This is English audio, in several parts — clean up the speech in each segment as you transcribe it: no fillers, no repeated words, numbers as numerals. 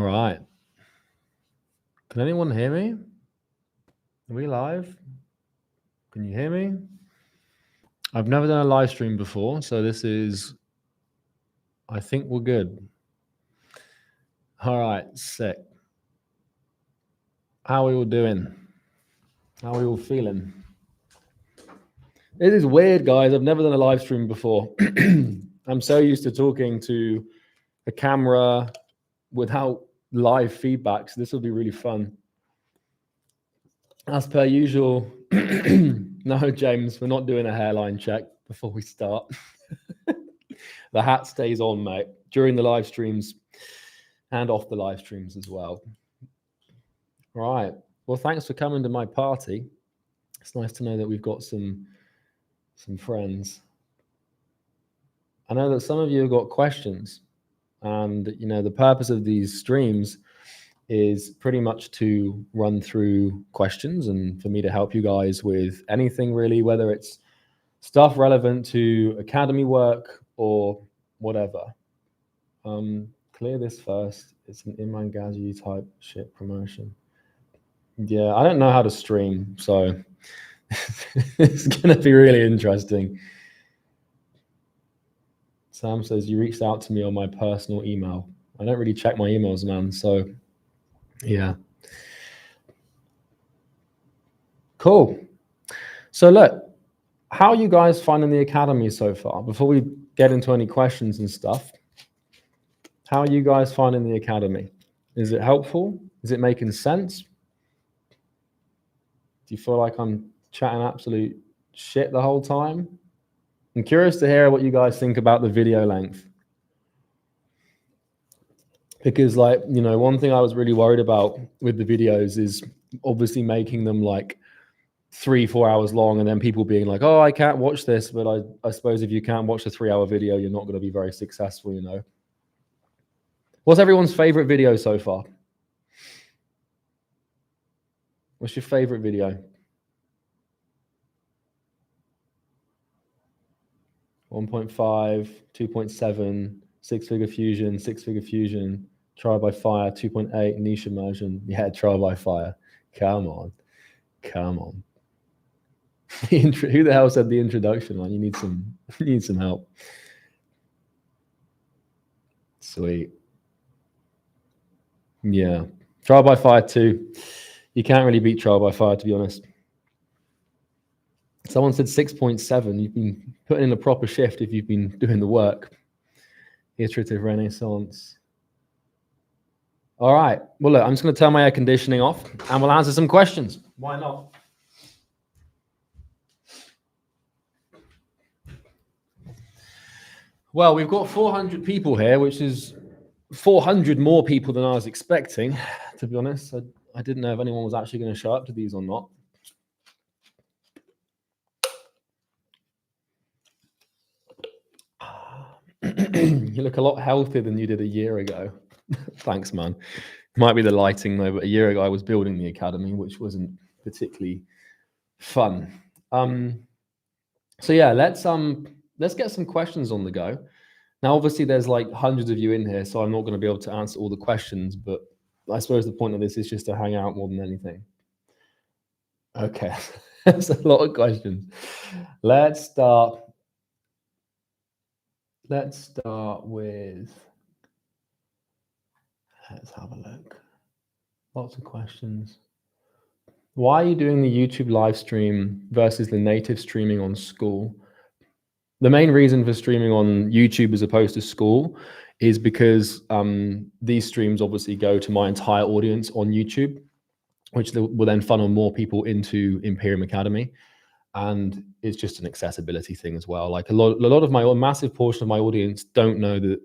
right. Can anyone hear me? Are we live? Can you hear me? I've never done a live stream before, so this is, I think we're good. All right, sick. How are we all doing? How are we all feeling? It is weird, guys. I've never done a live stream before. I'm so used to talking to a camera without live feedback, so this will be really fun. As per usual, no, James, we're not doing a hairline check before we start. The hat stays on, mate, during the live streams and off the live streams as well. Right. Well, thanks for coming to my party. It's nice to know that we've got some friends. I know that some of you have got questions, and you know the purpose of these streams is pretty much to run through questions and for me to help you guys with anything really, whether it's stuff relevant to academy work or whatever. Clear this first. It's an Imangaji type shit promotion. Yeah, I don't know how to stream, so it's going to be really interesting. Sam says, you reached out to me on my personal email. I don't really check my emails, man, so yeah. Cool. So look, how are you guys finding the academy so far? Before we get into any questions and stuff, how are you guys finding the academy? Is it helpful? Is it making sense? Do you feel like I'm chatting absolute shit the whole time? I'm curious to hear what you guys think about the video length. Because, like, you know, one thing I was really worried about with the videos is obviously making them like 3-4 hours long and then people being like, oh, I can't watch this. But I suppose if you can't watch a 3-hour video, you're not going to be very successful, you know. What's everyone's favorite video so far? What's your favorite video? 1.5, 2.7, six-figure fusion, trial by fire, 2.8, niche immersion. Yeah, trial by fire. Come on. Who the hell said the introduction, man? You need some help. Sweet. Yeah. Trial by fire too. You can't really beat trial by fire, to be honest. Someone said 6.7. You've been putting in a proper shift if you've been doing the work. Iterative Renaissance. All right. Well, look, I'm just going to turn my air conditioning off and we'll answer some questions. Why not? Well, we've got 400 people here, which is 400 more people than I was expecting, to be honest. I didn't know if anyone was actually going to show up to these or not. You look a lot healthier than you did a year ago. Thanks, man. Might be the lighting though, but a year ago I was building the academy, which wasn't particularly fun. So yeah, let's get some questions on the go. Now, obviously, there's like hundreds of you in here, so I'm not going to be able to answer all the questions, but I suppose the point of this is just to hang out more than anything. Okay, that's a lot of questions. Let's start with, let's have a look. Lots of questions. Why are you doing the YouTube live stream versus the native streaming on Skool? The main reason for streaming on YouTube as opposed to Skool is because these streams obviously go to my entire audience on YouTube, which will then funnel more people into Imperium Academy. And it's just an accessibility thing as well. Like a lot of a massive portion of my audience don't know that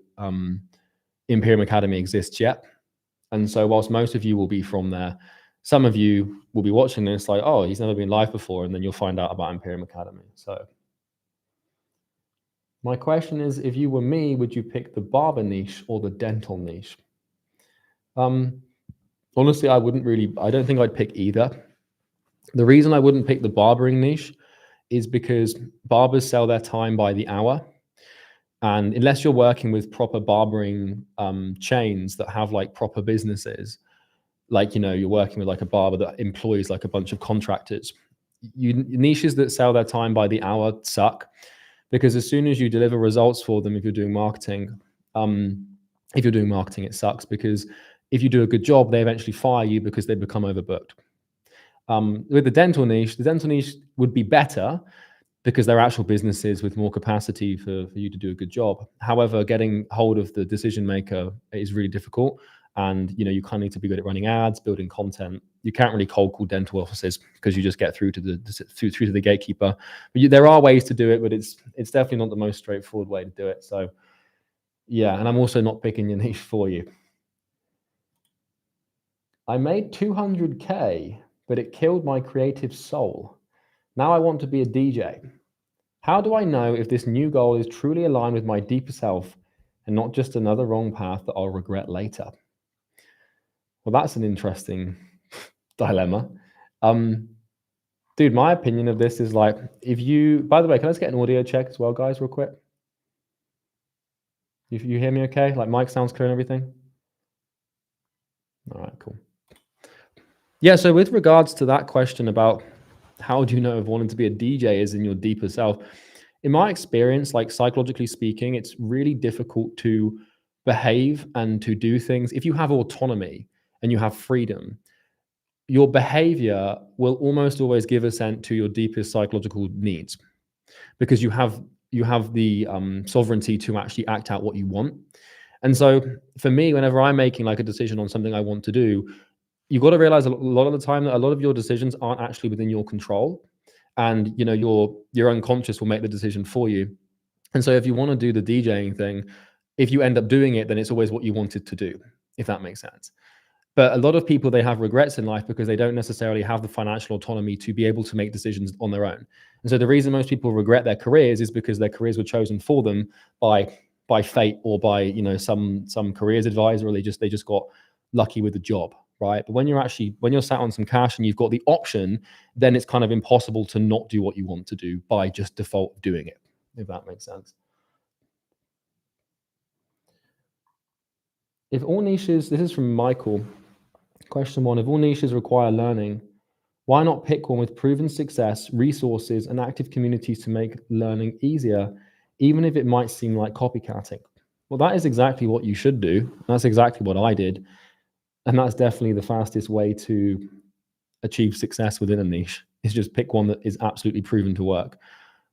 Imperium Academy exists yet. And so whilst most of you will be from there, some of you will be watching this like, oh, he's never been live before. And then you'll find out about Imperium Academy. So my question is, if you were me, would you pick the barber niche or the dental niche? Honestly, I don't think I'd pick either. The reason I wouldn't pick the barbering niche is because barbers sell their time by the hour. And unless you're working with proper barbering chains that have like proper businesses, like, you know, you're working with like a barber that employs like a bunch of contractors, niches that sell their time by the hour suck, because as soon as you deliver results for them, if you're doing marketing, it sucks, because if you do a good job, they eventually fire you because they become overbooked. With the dental niche would be better because they're actual businesses with more capacity for you to do a good job. However, getting hold of the decision maker is really difficult. And, you know, you kind of need to be good at running ads, building content. You can't really cold call dental offices because you just get through to the gatekeeper. But there are ways to do it, but it's definitely not the most straightforward way to do it. So yeah, and I'm also not picking your niche for you. I made 200K, but it killed my creative soul. Now I want to be a DJ. How do I know if this new goal is truly aligned with my deeper self and not just another wrong path that I'll regret later? Well, that's an interesting dilemma. Dude, my opinion of this is like, if you, by the way, can I just get an audio check as well, guys, real quick? You hear me okay? Like, mic sounds clear and everything? All right, cool. Yeah, so with regards to that question about how do you know if wanting to be a DJ is in your deeper self, in my experience, like psychologically speaking, it's really difficult to behave and to do things. If you have autonomy and you have freedom, your behavior will almost always give assent to your deepest psychological needs, because you have the sovereignty to actually act out what you want. And so for me, whenever I'm making like a decision on something I want to do, you've got to realize a lot of the time that a lot of your decisions aren't actually within your control. And, you know, your unconscious will make the decision for you. And so if you want to do the DJing thing, if you end up doing it, then it's always what you wanted to do, if that makes sense. But a lot of people, they have regrets in life because they don't necessarily have the financial autonomy to be able to make decisions on their own. And so the reason most people regret their careers is because their careers were chosen for them by fate or by, you know, some careers advisor, or they just got lucky with the job, right? But when you're sat on some cash and you've got the option, then it's kind of impossible to not do what you want to do by just default doing it, if that makes sense. If all niches, this is from Michael, question 1, if all niches require learning, why not pick one with proven success, resources, and active communities to make learning easier, even if it might seem like copycatting? Well, that is exactly what you should do. That's exactly what I did. And that's definitely the fastest way to achieve success within a niche, is just pick one that is absolutely proven to work.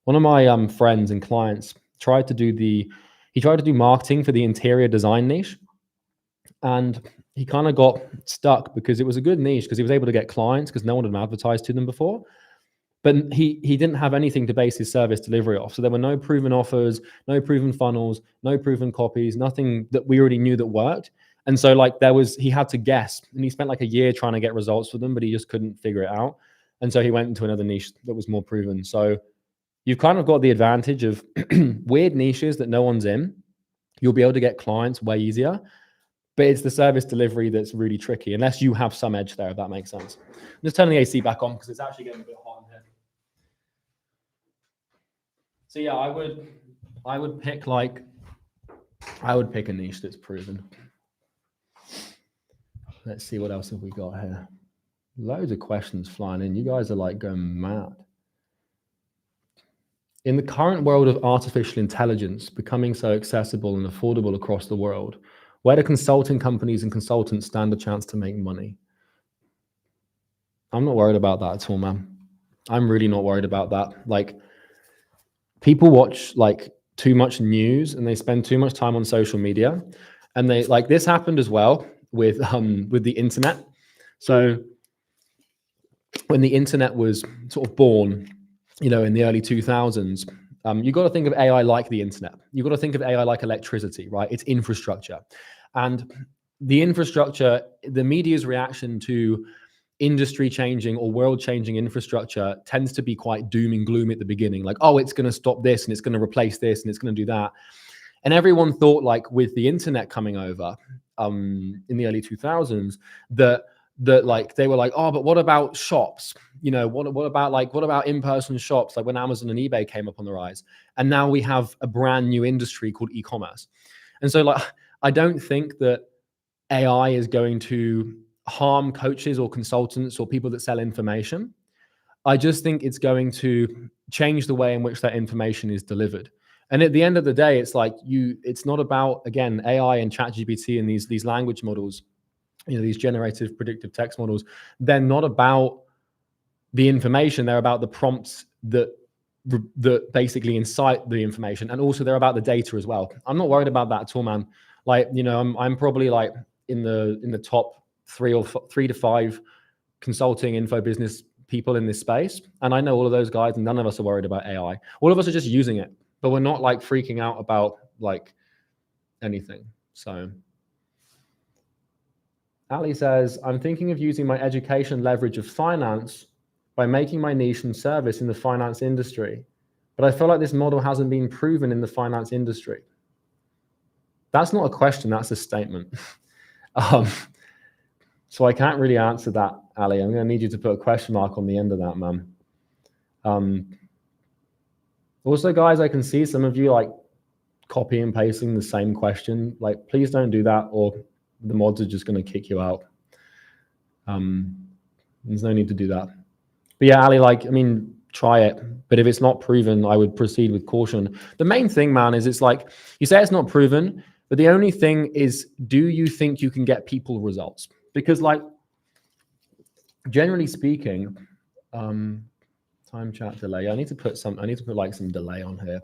One of my friends and clients tried to do marketing for the interior design niche. And he kind of got stuck because it was a good niche because he was able to get clients because no one had advertised to them before. But he didn't have anything to base his service delivery off. So there were no proven offers, no proven funnels, no proven copies, nothing that we already knew that worked. And so like he had to guess, and he spent like a year trying to get results for them, but he just couldn't figure it out. And so he went into another niche that was more proven. So you've kind of got the advantage of weird niches that no one's in. You'll be able to get clients way easier. But it's the service delivery that's really tricky, unless you have some edge there, if that makes sense. I'm just turning the AC back on because it's actually getting a bit hot in here. So yeah, I would pick a niche that's proven. Let's see, what else have we got here? Loads of questions flying in. You guys are like going mad. In the current world of artificial intelligence becoming so accessible and affordable across the world, where do consulting companies and consultants stand a chance to make money? I'm not worried about that at all, man. I'm really not worried about that. Like, people watch like too much news and they spend too much time on social media, and they like, this happened as well with the internet. So when the internet was sort of born, you know, in the early 2000s, you got to think of AI like the internet. You got to think of AI like electricity, right? It's infrastructure. And the infrastructure, the media's reaction to industry changing or world changing infrastructure tends to be quite doom and gloom at the beginning. Like, oh, it's going to stop this and it's going to replace this and it's going to do that. And everyone thought, like, with the internet coming over in the early 2000s, that that like they were like, oh, but what about shops? You know, what about in-person shops? Like when Amazon and eBay came up on the rise, and now we have a brand new industry called e-commerce. And so like, I don't think that AI is going to harm coaches or consultants or people that sell information. I just think it's going to change the way in which that information is delivered. And at the end of the day, it's like it's not about, again, AI and ChatGPT and these language models, you know, these generative predictive text models. They're not about the information. They're about the prompts that basically incite the information. And also they're about the data as well. I'm not worried about that at all, man. Like, you know, I'm probably like in the top 3 to 5 consulting info business people in this space. And I know all of those guys, and none of us are worried about AI. All of us are just using it, but we're not like freaking out about like anything. So Ali says, I'm thinking of using my education leverage of finance by making my niche and service in the finance industry. But I feel like this model hasn't been proven in the finance industry. That's not a question, that's a statement. So I can't really answer that, Ali. I'm going to need you to put a question mark on the end of that, man. Also, guys, I can see some of you like copy and pasting the same question. Like, please don't do that, or the mods are just going to kick you out. There's no need to do that. But yeah, Ali, like, I mean, try it. But if it's not proven, I would proceed with caution. The main thing, man, is it's like, you say it's not proven, but the only thing is, do you think you can get people results? Because like, generally speaking, time chat delay. I need to put like some delay on here.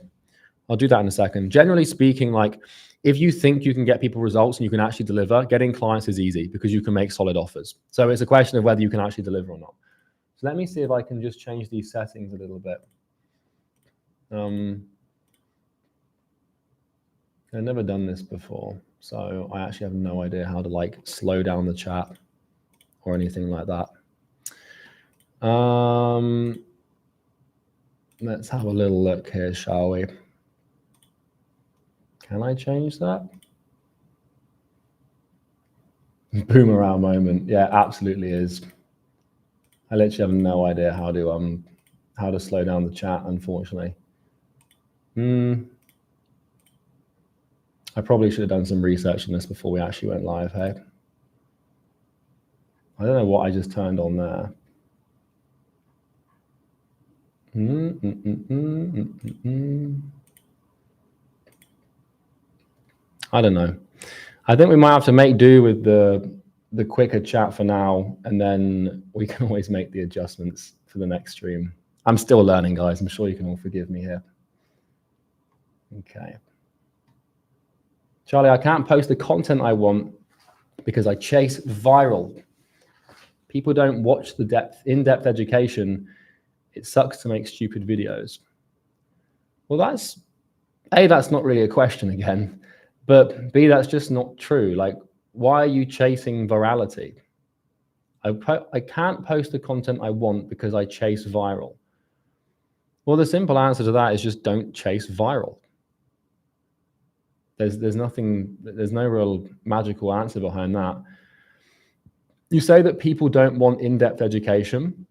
I'll do that in a second. Generally speaking, like if you think you can get people results and you can actually deliver, getting clients is easy because you can make solid offers. So it's a question of whether you can actually deliver or not. So let me see if I can just change these settings a little bit. I've never done this before, so I actually have no idea how to like slow down the chat or anything like that. Let's have a little look here, shall we? Can I change that? Boomerang moment. Yeah, absolutely is. I literally have no idea how to slow down the chat, unfortunately. I probably should have done some research on this before we actually went live, hey? I don't know what I just turned on there. I don't know. I think we might have to make do with the quicker chat for now, and then we can always make the adjustments for the next stream. I'm still learning, guys. I'm sure you can all forgive me here. Okay. Charlie, I can't post the content I want because I chase viral. People don't watch the in-depth education. It sucks to make stupid videos. Well, that's not really a question again, but B, that's just not true. Like, why are you chasing virality? I can't post the content I want because I chase viral. Well, the simple answer to that is just don't chase viral. There's no real magical answer behind that. You say that people don't want in-depth education,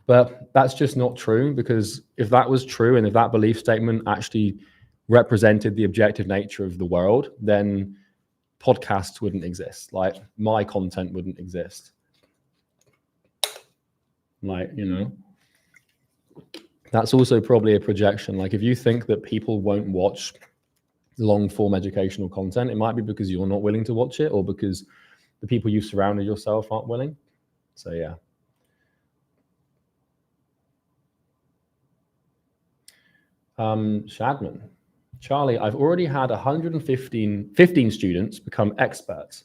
but that's just not true, because if that was true and if that belief statement actually represented the objective nature of the world, then podcasts wouldn't exist. Like my content wouldn't exist. Like, you know, that's also probably a projection. Like if you think that people won't watch long form educational content, it might be because you're not willing to watch it or because the people you've surrounded yourself aren't willing. So yeah. Shadman. Charlie, I've already had 15 students become experts,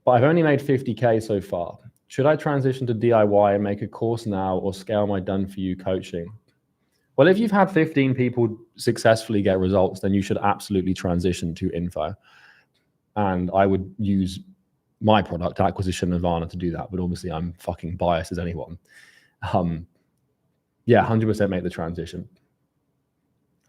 but I've only made 50K so far. Should I transition to DIY and make a course now or scale my done-for-you coaching? Well, if you've had 15 people successfully get results, then you should absolutely transition to info. And I would use my product, Acquisition Nirvana, to do that. But obviously, I'm fucking biased as anyone. Yeah, 100% make the transition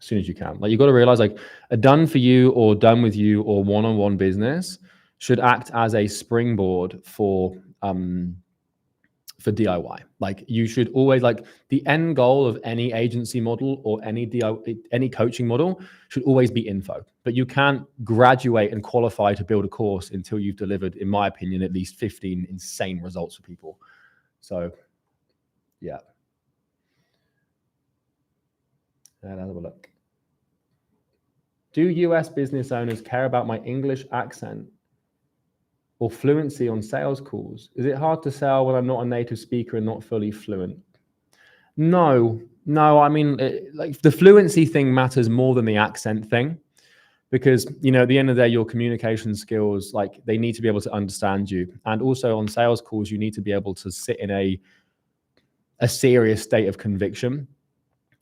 as soon as you can. Like, you've got to realize, like, a done for you or done with you or one-on-one business should act as a springboard for DIY. Like you should always, like the end goal of any agency model or any coaching model should always be info, but you can't graduate and qualify to build a course until you've delivered, in my opinion, at least 15 insane results for people. So yeah. Let's have a look. Do US business owners care about my English accent or fluency on sales calls? Is it hard to sell when I'm not a native speaker and not fully fluent? No. I mean, like the fluency thing matters more than the accent thing, because, you know, at the end of the day, your communication skills, like they need to be able to understand you. And also on sales calls, you need to be able to sit in a serious state of conviction.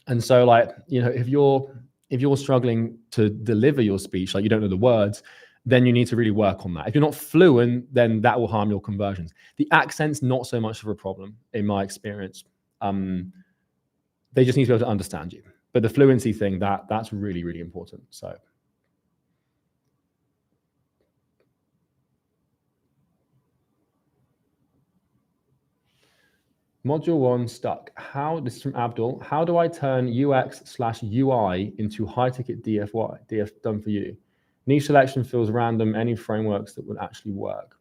And so, like, you know, if you're struggling to deliver your speech, like you don't know the words, then you need to really work on that. If you're not fluent, then that will harm your conversions. The accent's not so much of a problem in my experience. They just need to be able to understand you. But the fluency thing, that's really, really important. So Module 1 stuck. This is from Abdul. How do I turn UX/UI into high ticket DF done for you? Niche selection feels random. Any frameworks that would actually work?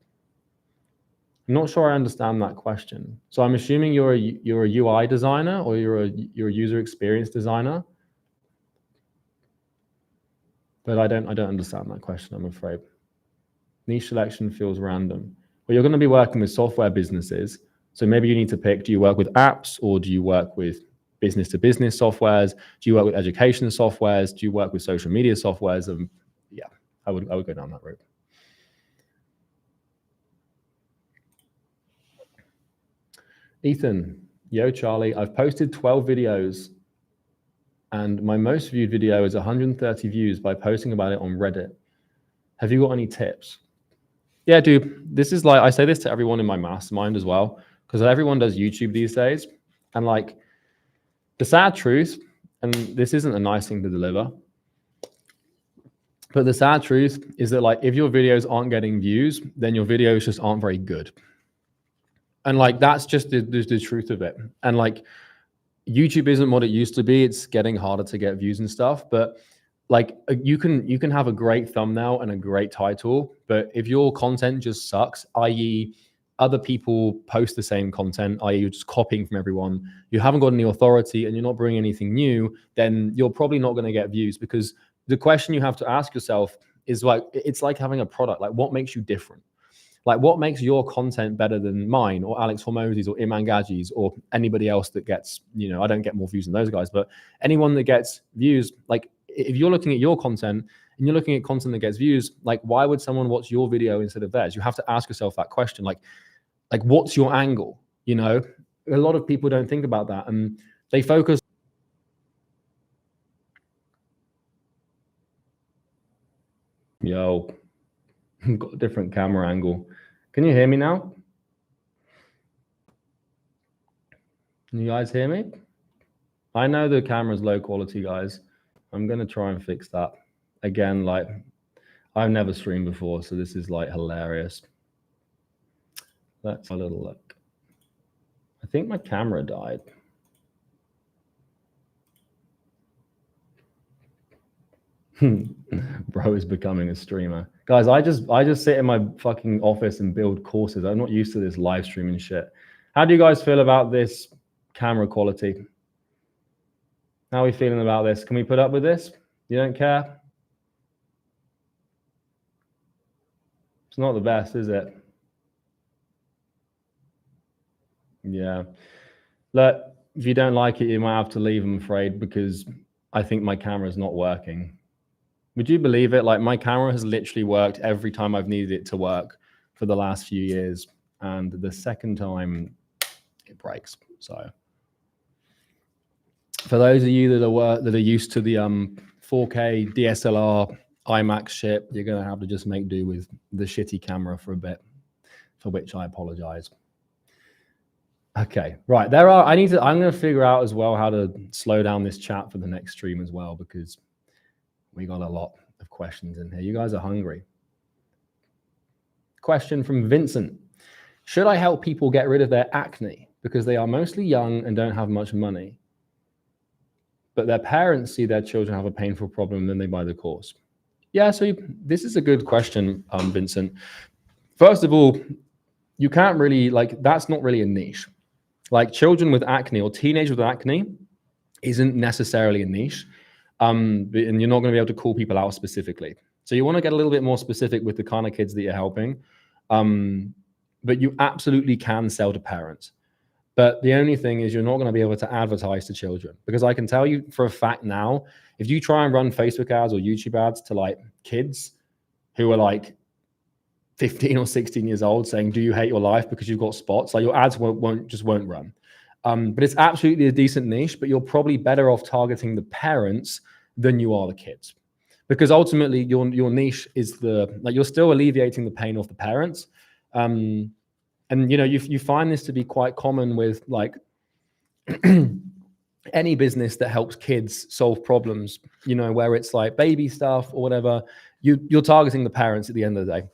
I'm not sure I understand that question. So I'm assuming you're a UI designer or you're a user experience designer. But I don't understand that question, I'm afraid. Niche selection feels random. Well, you're going to be working with software businesses. So maybe you need to pick, do you work with apps or do you work with business-to-business softwares? Do you work with education softwares? Do you work with social media softwares? Yeah, I would go down that route. Ethan, yo Charlie, I've posted 12 videos and my most viewed video is 130 views by posting about it on Reddit. Have you got any tips? Yeah, dude, this is like, I say this to everyone in my mastermind as well, because everyone does YouTube these days. And like the sad truth, and this isn't a nice thing to deliver, but the sad truth is that like if your videos aren't getting views, then your videos just aren't very good. And like that's just the truth of it. And like YouTube isn't what it used to be. It's getting harder to get views and stuff. But like you can have a great thumbnail and a great title, but if your content just sucks, i.e. other people post the same content, i.e. you're just copying from everyone, you haven't got any authority and you're not bringing anything new, then you're probably not going to get views. Because the question you have to ask yourself is like, it's like having a product. Like what makes you different? Like what makes your content better than mine or Alex Hormozzi's or Iman Gadzhi's or anybody else that gets, you know, I don't get more views than those guys, but anyone that gets views, like if you're looking at your content and you're looking at content that gets views, like why would someone watch your video instead of theirs? You have to ask yourself that question. Like what's your angle? You know, a lot of people don't think about that and they focus. Yo, I've got a different camera angle. Can you hear me now? Can you guys hear me? I know the camera's low quality, guys. I'm going to try and fix that. Again, like I've never streamed before, so this is like hilarious. Let's have a little look. I think my camera died. Bro is becoming a streamer. Guys, I just sit in my fucking office and build courses. I'm not used to this live streaming shit. How do you guys feel about this camera quality? How are we feeling about this? Can we put up with this? You don't care? It's not the best, is it? Yeah. Look, if you don't like it, you might have to leave, I'm afraid, because I think my camera's not working. Would you believe it? Like my camera has literally worked every time I've needed it to work for the last few years. And the second time it breaks. So for those of you that are used to the 4K DSLR IMAX shit, you're going to have to just make do with the shitty camera for a bit, for which I apologize. Okay, right. I'm going to figure out as well how to slow down this chat for the next stream as well, because we got a lot of questions in here. You guys are hungry. Question from Vincent. Should I help people get rid of their acne because they are mostly young and don't have much money, but their parents see their children have a painful problem and then they buy the course? Yeah, so this is a good question, Vincent. First of all, you can't really, like, that's not really a niche. Like, children with acne or teenagers with acne isn't necessarily a niche. And you're not going to be able to call people out specifically. So you want to get a little bit more specific with the kind of kids that you're helping. But you absolutely can sell to parents. But the only thing is you're not going to be able to advertise to children, because I can tell you for a fact now, if you try and run Facebook ads or YouTube ads to like kids who are like 15 or 16 years old saying, do you hate your life because you've got spots? Like, your ads won't run. But it's absolutely a decent niche, but you're probably better off targeting the parents than you are the kids, because ultimately your niche is you're still alleviating the pain of the parents. And you know, you find this to be quite common with like any business that helps kids solve problems, you know, where it's like baby stuff or whatever. You're targeting the parents at the end of the day.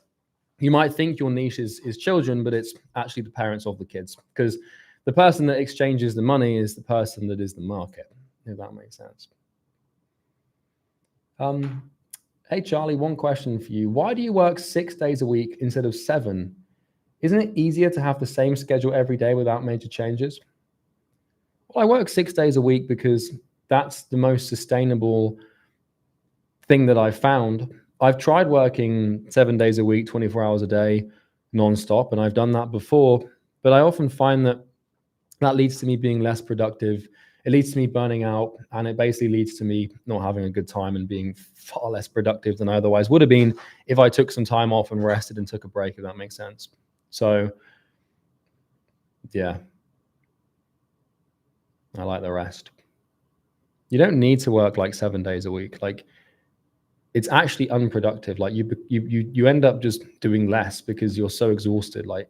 You might think your niche is children, but it's actually the parents of the kids, because the person that exchanges the money is the person that is the market, if that makes sense. Hey, Charlie, one question for you. Why do you work 6 days a week instead of 7? Isn't it easier to have the same schedule every day without major changes? Well, I work 6 days a week because that's the most sustainable thing that I've found. I've tried working 7 days a week, 24 hours a day, nonstop, and I've done that before, but I often find that leads to me being less productive. It leads to me burning out, and it basically leads to me not having a good time and being far less productive than I otherwise would have been if I took some time off and rested and took a break, if that makes sense. So, yeah, I like the rest. You don't need to work like 7 days a week. Like, it's actually unproductive. Like, you end up just doing less because you're so exhausted. Like,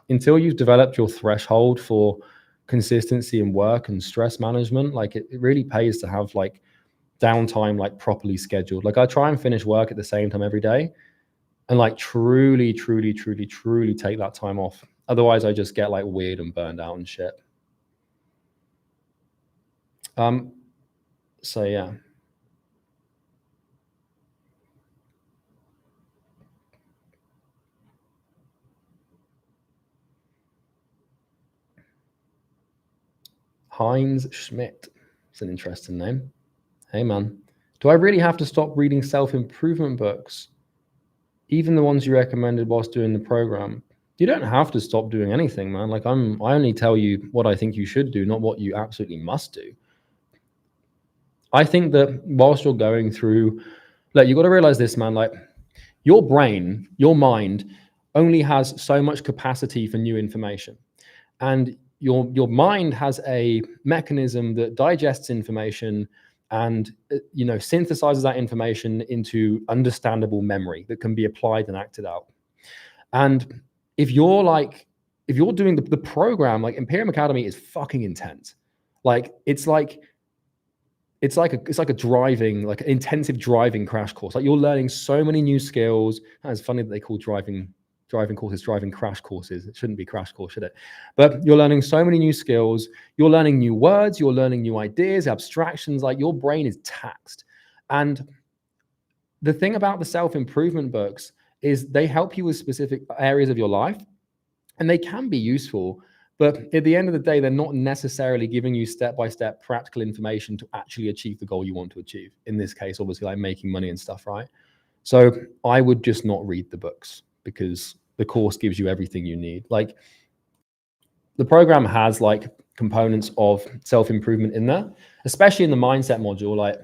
until you've developed your threshold for consistency in work and stress management, like it really pays to have like downtime, like properly scheduled. Like, I try and finish work at the same time every day and like truly take that time off. Otherwise I just get like weird and burned out and shit. So yeah. Heinz Schmidt. It's an interesting name. Hey man, do I really have to stop reading self-improvement books? Even the ones you recommended whilst doing the program? You don't have to stop doing anything, man. Like, I only tell you what I think you should do, not what you absolutely must do. I think that whilst you're going through, like, you got to realize this, man, like, your brain, your mind only has so much capacity for new information. And your mind has a mechanism that digests information and, you know, synthesizes that information into understandable memory that can be applied and acted out. And if you're doing the program, like Imperium Academy is fucking intense. Like, it's like a driving, like an intensive driving crash course. Like, you're learning so many new skills. And it's funny that they call driving courses driving crash courses. It shouldn't be crash course, should it? But you're learning so many new skills. You're learning new words. You're learning new ideas, abstractions. Like, your brain is taxed. And the thing about the self-improvement books is they help you with specific areas of your life, and they can be useful. But at the end of the day, they're not necessarily giving you step-by-step practical information to actually achieve the goal you want to achieve. In this case, obviously, like making money and stuff, right? So I would just not read the books, because the course gives you everything you need. Like, the program has like components of self-improvement in there, especially in the mindset module. Like,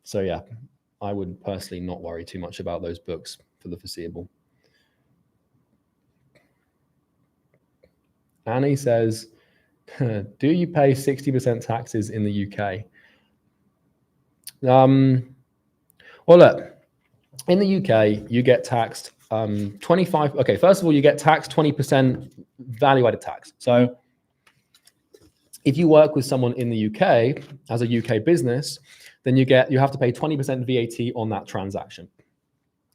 so yeah, I would personally not worry too much about those books for the foreseeable. Annie says, do you pay 60% taxes in the UK? Well, look, in the UK, you get taxed 25. Okay, first of all, you get taxed 20% value-added tax. So if you work with someone in the UK as a UK business, then you have to pay 20% VAT on that transaction.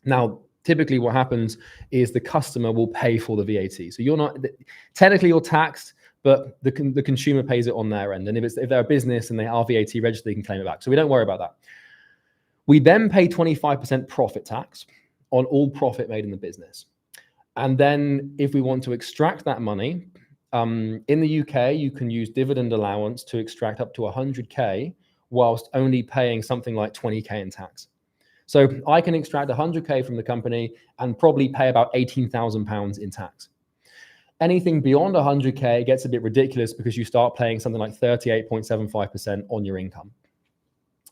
Now, typically what happens is the customer will pay for the VAT. So you're not, technically you're taxed, but the consumer pays it on their end. And if they're a business and they are VAT registered, they can claim it back. So we don't worry about that. We then pay 25% profit tax on all profit made in the business. And then if we want to extract that money, in the UK, you can use dividend allowance to extract up to 100K whilst only paying something like 20K in tax. So I can extract 100K from the company and probably pay about £18,000 in tax. Anything beyond 100K gets a bit ridiculous because you start paying something like 38.75% on your income.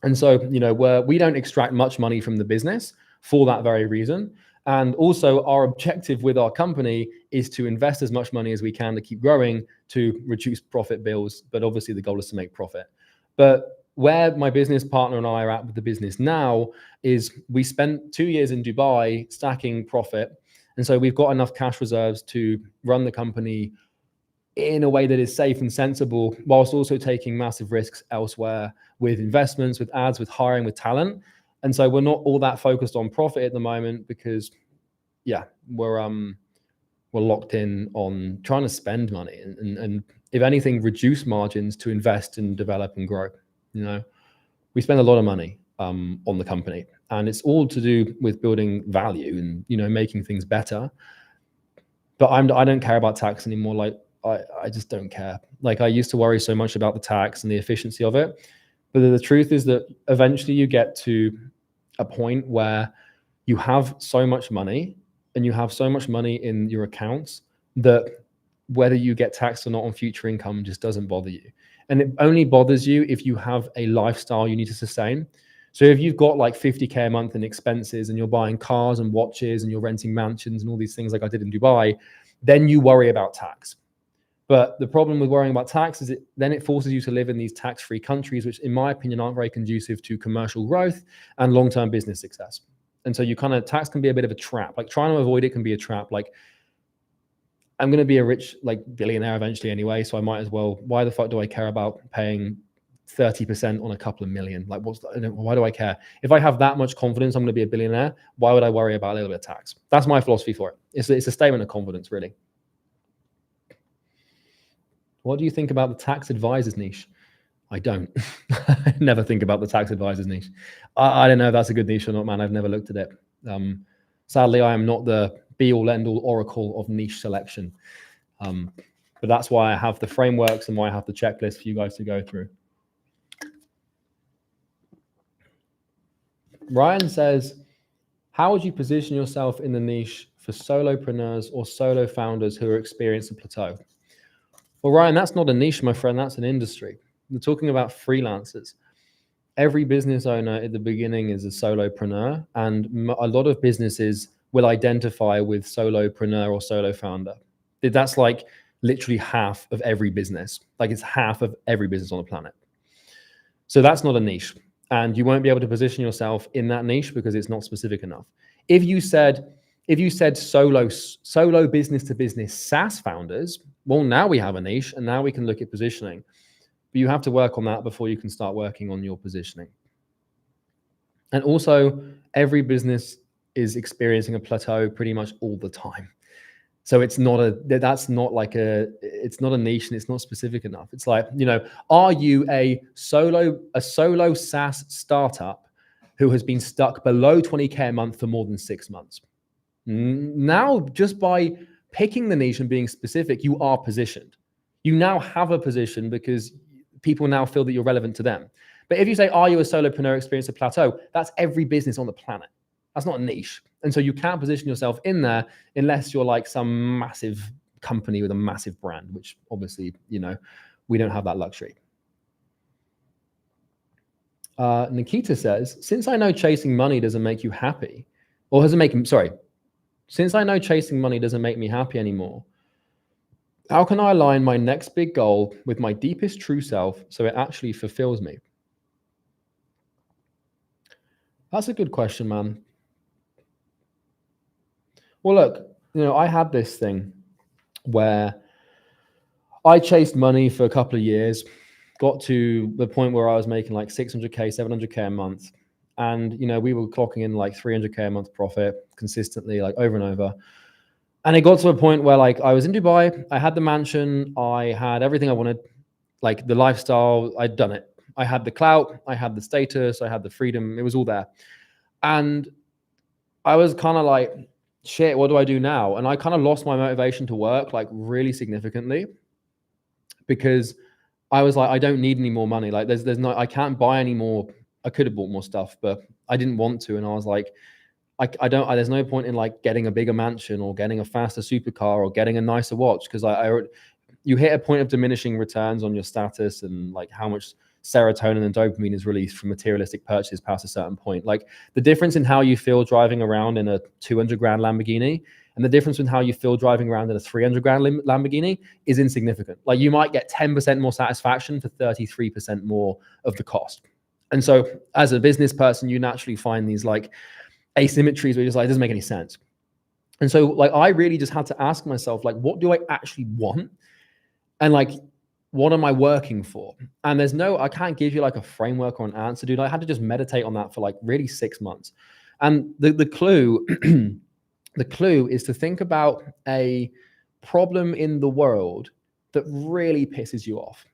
And so, we don't extract much money from the business for that very reason. And also our objective with our company is to invest as much money as we can to keep growing, to reduce profit bills. But obviously the goal is to make profit. But where my business partner and I are at with the business now is we spent 2 years in Dubai stacking profit. And so we've got enough cash reserves to run the company in a way that is safe and sensible, whilst also taking massive risks elsewhere with investments, with ads, with hiring, with talent. And so we're not all that focused on profit at the moment because, we're locked in on trying to spend money and if anything, reduce margins to invest and develop and grow. We spend a lot of money on the company, and it's all to do with building value and making things better. But I don't care about tax anymore. Like I just don't care. Like I used to worry so much about the tax and the efficiency of it. But the truth is that eventually you get to a point where you have so much money and you have so much money in your accounts that whether you get taxed or not on future income just doesn't bother you. And it only bothers you if you have a lifestyle you need to sustain. So if you've got like 50K a month in expenses and you're buying cars and watches and you're renting mansions and all these things like I did in Dubai, then you worry about tax. But the problem with worrying about tax is then it forces you to live in these tax-free countries, which in my opinion aren't very conducive to commercial growth and long-term business success. And so tax can be a bit of a trap. Like trying to avoid it can be a trap. Like I'm going to be a rich billionaire eventually anyway, so I might as well. Why the fuck do I care about paying 30% on a couple of million? Like why do I care? If I have that much confidence I'm going to be a billionaire, why would I worry about a little bit of tax? That's my philosophy for it. It's a statement of confidence, really. What do you think about the tax advisors niche? I don't. I never think about the tax advisors niche. I don't know if that's a good niche or not, man. I've never looked at it. Sadly, I am not the be-all, end-all oracle of niche selection. But that's why I have the frameworks and why I have the checklist for you guys to go through. Ryan says, how would you position yourself in the niche for solopreneurs or solo founders who are experienced at Plateau? Well, Ryan, that's not a niche, my friend. That's an industry. We're talking about freelancers. Every business owner at the beginning is a solopreneur, and a lot of businesses will identify with solopreneur or solo founder. That's like literally half of every business. Like it's half of every business on the planet. So that's not a niche, and you won't be able to position yourself in that niche because it's not specific enough. If you said solo business to business SaaS founders, well, now we have a niche and now we can look at positioning. But you have to work on that before you can start working on your positioning. And also, every business is experiencing a plateau pretty much all the time. So it's not it's not a niche and it's not specific enough. It's like, are you a solo SaaS startup who has been stuck below 20K a month for more than 6 months? Now, just by picking the niche and being specific, you are positioned. You now have a position because people now feel that you're relevant to them. But if you say, are you a solopreneur experienced at Plateau? That's every business on the planet. That's not a niche. And so you can't position yourself in there unless you're like some massive company with a massive brand, which obviously, we don't have that luxury. Nikita says, since I know chasing money doesn't make you happy, since I know chasing money doesn't make me happy anymore, how can I align my next big goal with my deepest true self so it actually fulfills me? That's a good question, man. Well, look, I had this thing where I chased money for a couple of years, got to the point where I was making like 600K, 700K a month. And, we were clocking in like 300K a month profit consistently, like over and over. And it got to a point where like I was in Dubai, I had the mansion, I had everything I wanted, like the lifestyle, I'd done it. I had the clout, I had the status, I had the freedom, it was all there. And I was kind of like, shit, what do I do now? And I kind of lost my motivation to work like really significantly, because I was like, I don't need any more money. Like there's no, I can't buy any more. I could have bought more stuff, but I didn't want to. And I was like, there's no point in like getting a bigger mansion or getting a faster supercar or getting a nicer watch, because you hit a point of diminishing returns on your status and like how much serotonin and dopamine is released from materialistic purchases past a certain point. Like the difference in how you feel driving around in a 200 grand Lamborghini and the difference in how you feel driving around in a 300 grand Lamborghini is insignificant. Like you might get 10% more satisfaction for 33% more of the cost. And so as a business person, you naturally find these like asymmetries where you're just like, it doesn't make any sense. And so like, I really just had to ask myself, like, what do I actually want? And like, what am I working for? And I can't give you like a framework or an answer, dude. I had to just meditate on that for like really 6 months. And the clue, the clue is to think about a problem in the world that really pisses you off.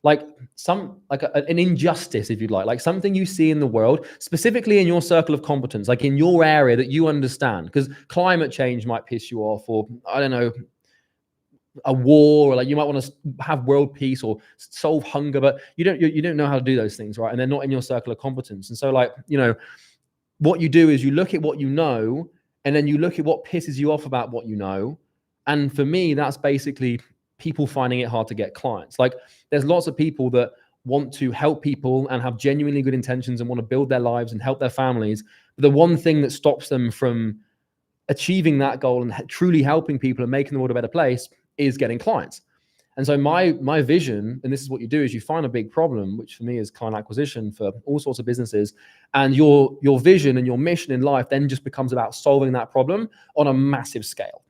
Like an injustice, if you'd like something you see in the world, specifically in your circle of competence, like in your area that you understand, because climate change might piss you off, or I don't know, a war, or like you might want to have world peace or solve hunger, but you don't know how to do those things, right? And they're not in your circle of competence. And so like, what you do is you look at what you know, and then you look at what pisses you off about what you know. And for me, that's basically people finding it hard to get clients. Like there's lots of people that want to help people and have genuinely good intentions and want to build their lives and help their families. But the one thing that stops them from achieving that goal and truly helping people and making the world a better place is getting clients. And so my vision, and this is what you do, is you find a big problem, which for me is client acquisition for all sorts of businesses. And your vision and your mission in life then just becomes about solving that problem on a massive scale.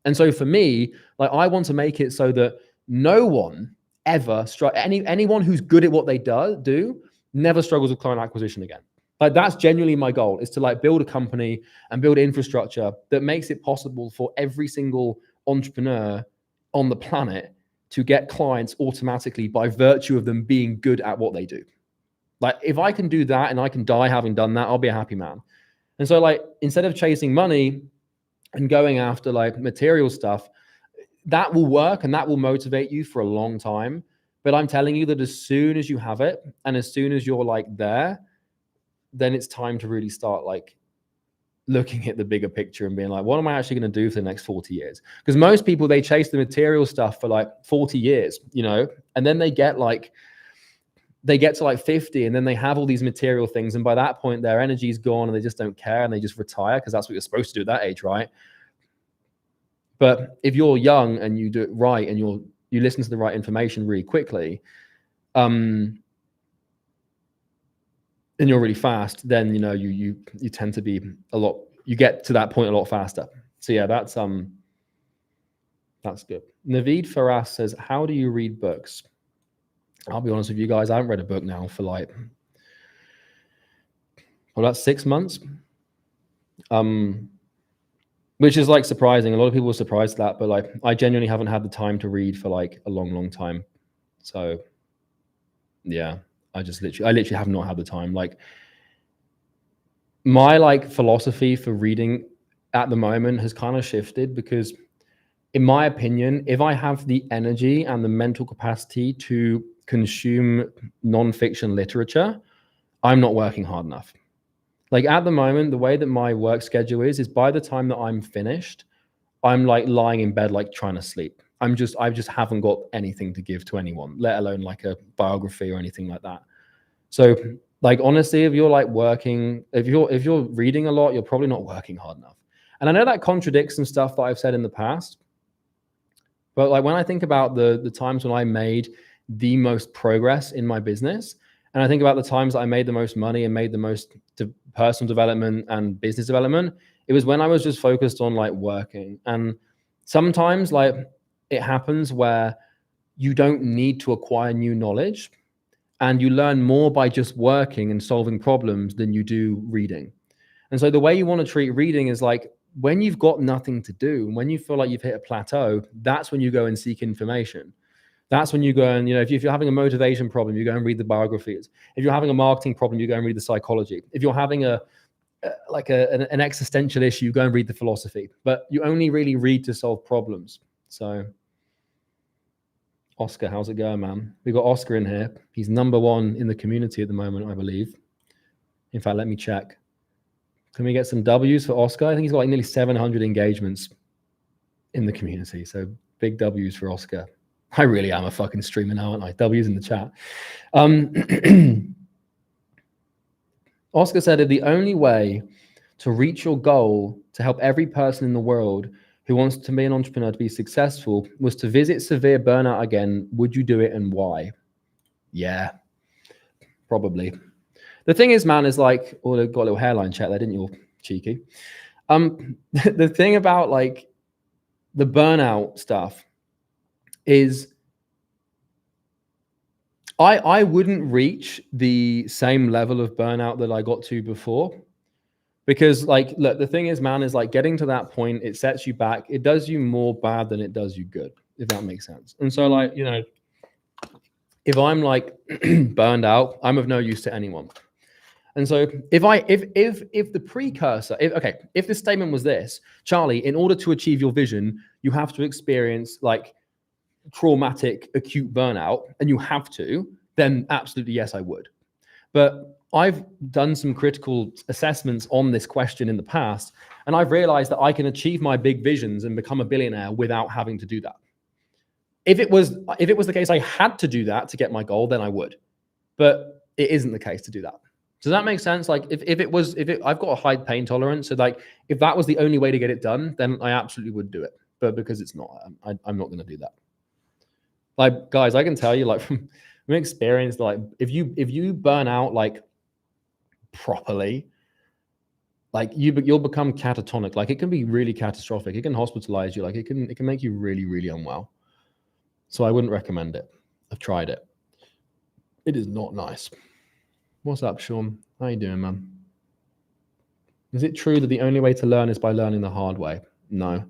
And so for me, like I want to make it so that no one ever anyone who's good at what they do never struggles with client acquisition again. Like that's genuinely my goal, is to like build a company and build infrastructure that makes it possible for every single entrepreneur on the planet to get clients automatically by virtue of them being good at what they do. Like if I can do that and I can die having done that, I'll be a happy man. And so like, instead of chasing money and going after like material stuff, that will work and that will motivate you for a long time. But I'm telling you that as soon as you have it and as soon as you're like there, then it's time to really start like looking at the bigger picture and being like, what am I actually going to do for the next 40 years? Because most people, they chase the material stuff for like 40 years, and then they get to like 50 and then they have all these material things. And by that point, their energy is gone and they just don't care and they just retire, because that's what you're supposed to do at that age, right? But if you're young and you do it right and you listen to the right information really quickly, and you're really fast, then you tend to be you get to that point a lot faster. So yeah, that's good. Naveed Faras says, how do you read books? I'll be honest with you guys, I haven't read a book now for like about 6 months. Which is like surprising. A lot of people were surprised at that, but like I genuinely haven't had the time to read for like a long time. So yeah, I literally have not had the time. Like my like philosophy for reading at the moment has kind of shifted, because in my opinion, if I have the energy and the mental capacity to consume non-fiction literature, I'm not working hard enough. Like at the moment, the way that my work schedule is by the time that I'm finished, I'm like lying in bed, like trying to sleep. I just haven't got anything to give to anyone, let alone like a biography or anything like that. So like, honestly, if you're like working, if you're reading a lot, you're probably not working hard enough. And I know that contradicts some stuff that I've said in the past, but like when I think about the times when I made the most progress in my business, and I think about the times that I made the most money and made the most personal development and business development, it was when I was just focused on like working. And sometimes like it happens where you don't need to acquire new knowledge. And you learn more by just working and solving problems than you do reading. And so the way you want to treat reading is like when you've got nothing to do, and when you feel like you've hit a plateau, that's when you go and seek information. That's when you go and, if you're having a motivation problem, you go and read the biographies. If you're having a marketing problem, you go and read the psychology. If you're having an existential issue, you go and read the philosophy. But you only really read to solve problems. So, Oscar, how's it going, man? We got Oscar in here. He's #1 in the community at the moment, I believe. In fact, let me check. Can we get some W's for Oscar? I think he's got like nearly 700 engagements in the community. So big W's for Oscar. I really am a fucking streamer now, aren't I? W's in the chat. Oscar said that the only way to reach your goal to help every person in the world who wants to be an entrepreneur to be successful was to visit severe burnout again. Would you do it and why? Yeah, probably. The thing is, man, is like, got a little hairline chat there, didn't you? Cheeky. The thing about like the burnout stuff is I wouldn't reach the same level of burnout that I got to before. Because like, look, the thing is, man, is like getting to that point, it sets you back. It does you more bad than it does you good, if that makes sense. And so like, if I'm like burned out, I'm of no use to anyone. And so if the precursor, if the statement was this, Charlie, in order to achieve your vision, you have to experience like traumatic acute burnout, and you have to, then absolutely yes, I would. But I've done some critical assessments on this question in the past, and I've realized that I can achieve my big visions and become a billionaire without having to do that. If it was the case I had to do that to get my goal, then I would. But it isn't the case to do that. Does that make sense? Like I've got a high pain tolerance. So like if that was the only way to get it done, then I absolutely would do it. But because it's not, I'm not going to do that. Like, guys, I can tell you like from experience, like if you burn out like properly, like you'll become catatonic. Like it can be really catastrophic. It can hospitalize you. Like it can make you really, really unwell. So I wouldn't recommend it. I've tried it. It is not nice. What's up, Sean? How you doing, man? Is it true that the only way to learn is by learning the hard way? No.